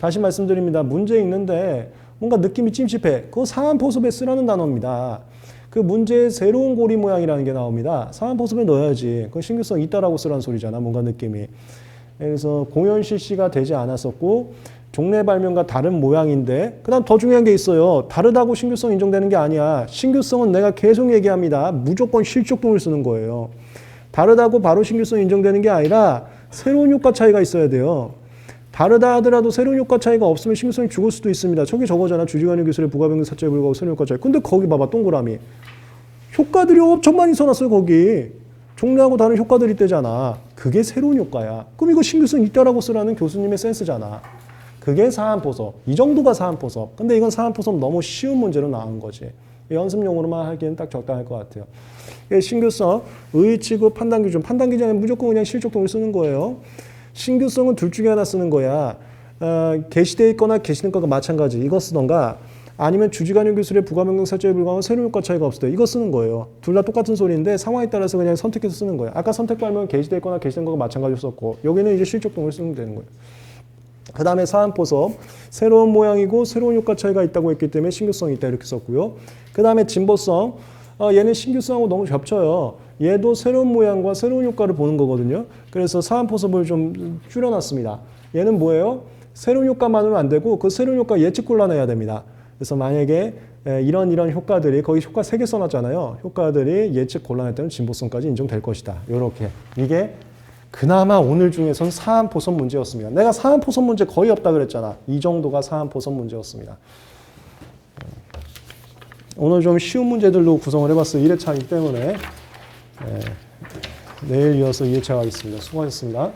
다시 말씀드립니다. 문제 읽는데 뭔가 느낌이 찜찜해. 그거 사안포섭에 쓰라는 단어입니다. 그 문제에 새로운 고리 모양이라는 게 나옵니다. 사안포섭에 넣어야지. 그 신규성 있다라고 쓰라는 소리잖아. 뭔가 느낌이. 그래서 공연 실시가 되지 않았었고 종래 발명과 다른 모양인데 그 다음 더 중요한 게 있어요. 다르다고 신규성 인정되는 게 아니야. 신규성은 내가 계속 얘기합니다. 무조건 실적동을 쓰는 거예요. 다르다고 바로 신규성 인정되는 게 아니라 새로운 효과 차이가 있어야 돼요. 다르다 하더라도 새로운 효과 차이가 없으면 신규성이 죽을 수도 있습니다. 저기 저거잖아. 주지관유 기술의 부가변경 사체에 불과하고 새로운 효과 차이. 근데 거기 봐봐. 동그라미. 효과들이 엄청 많이 써놨어요. 거기. 종래하고 다른 효과들이 있대잖아. 그게 새로운 효과야. 그럼 이거 신규성 있다라고 쓰라는 교수님의 센스잖아. 그게 사안포섭. 이 정도가 사안포섭. 근데 이건 사안포섭 너무 쉬운 문제로 나온 거지. 연습용으로만 하기에는 딱 적당할 것 같아요. 신규성, 의의치고 판단기준. 판단기준은 무조건 그냥 실적동을 쓰는 거예요. 신규성은 둘 중에 하나 쓰는 거야. 게시되어 있거나 게시된 거가 마찬가지. 이거 쓰던가 아니면 주지관유 기술의 부가변경 사체에 불과한 새로운 효과 차이가 없을 때 이거 쓰는 거예요. 둘 다 똑같은 소리인데 상황에 따라서 그냥 선택해서 쓰는 거예요. 아까 선택 발명은 게시되어 있거나 게시된 거가 마찬가지로 썼고 여기는 이제 실적동을 쓰면 되는 거예요. 그 다음에 사안포섭, 새로운 모양이고 새로운 효과 차이가 있다고 했기 때문에 신규성이 있다 이렇게 썼고요. 그 다음에 진보성, 얘는 신규성하고 너무 겹쳐요. 얘도 새로운 모양과 새로운 효과를 보는 거거든요. 그래서 사안포섭을 좀 줄여놨습니다. 얘는 뭐예요? 새로운 효과만으로는 안 되고 그 새로운 효과 예측 골라내야 됩니다. 그래서 만약에 이런 효과들이 거기 효과 3개 써놨잖아요. 효과들이 예측 곤란했다면 진보성까지 인정될 것이다. 이렇게 이게 그나마 오늘 중에선 사안포섭 문제였습니다. 내가 사안포섭 문제 거의 없다 그랬잖아. 이 정도가 사안포섭 문제였습니다. 오늘 좀 쉬운 문제들로 구성을 해봤어요. 1회차이기 때문에 내일 이어서 2회차 가겠습니다. 수고하셨습니다.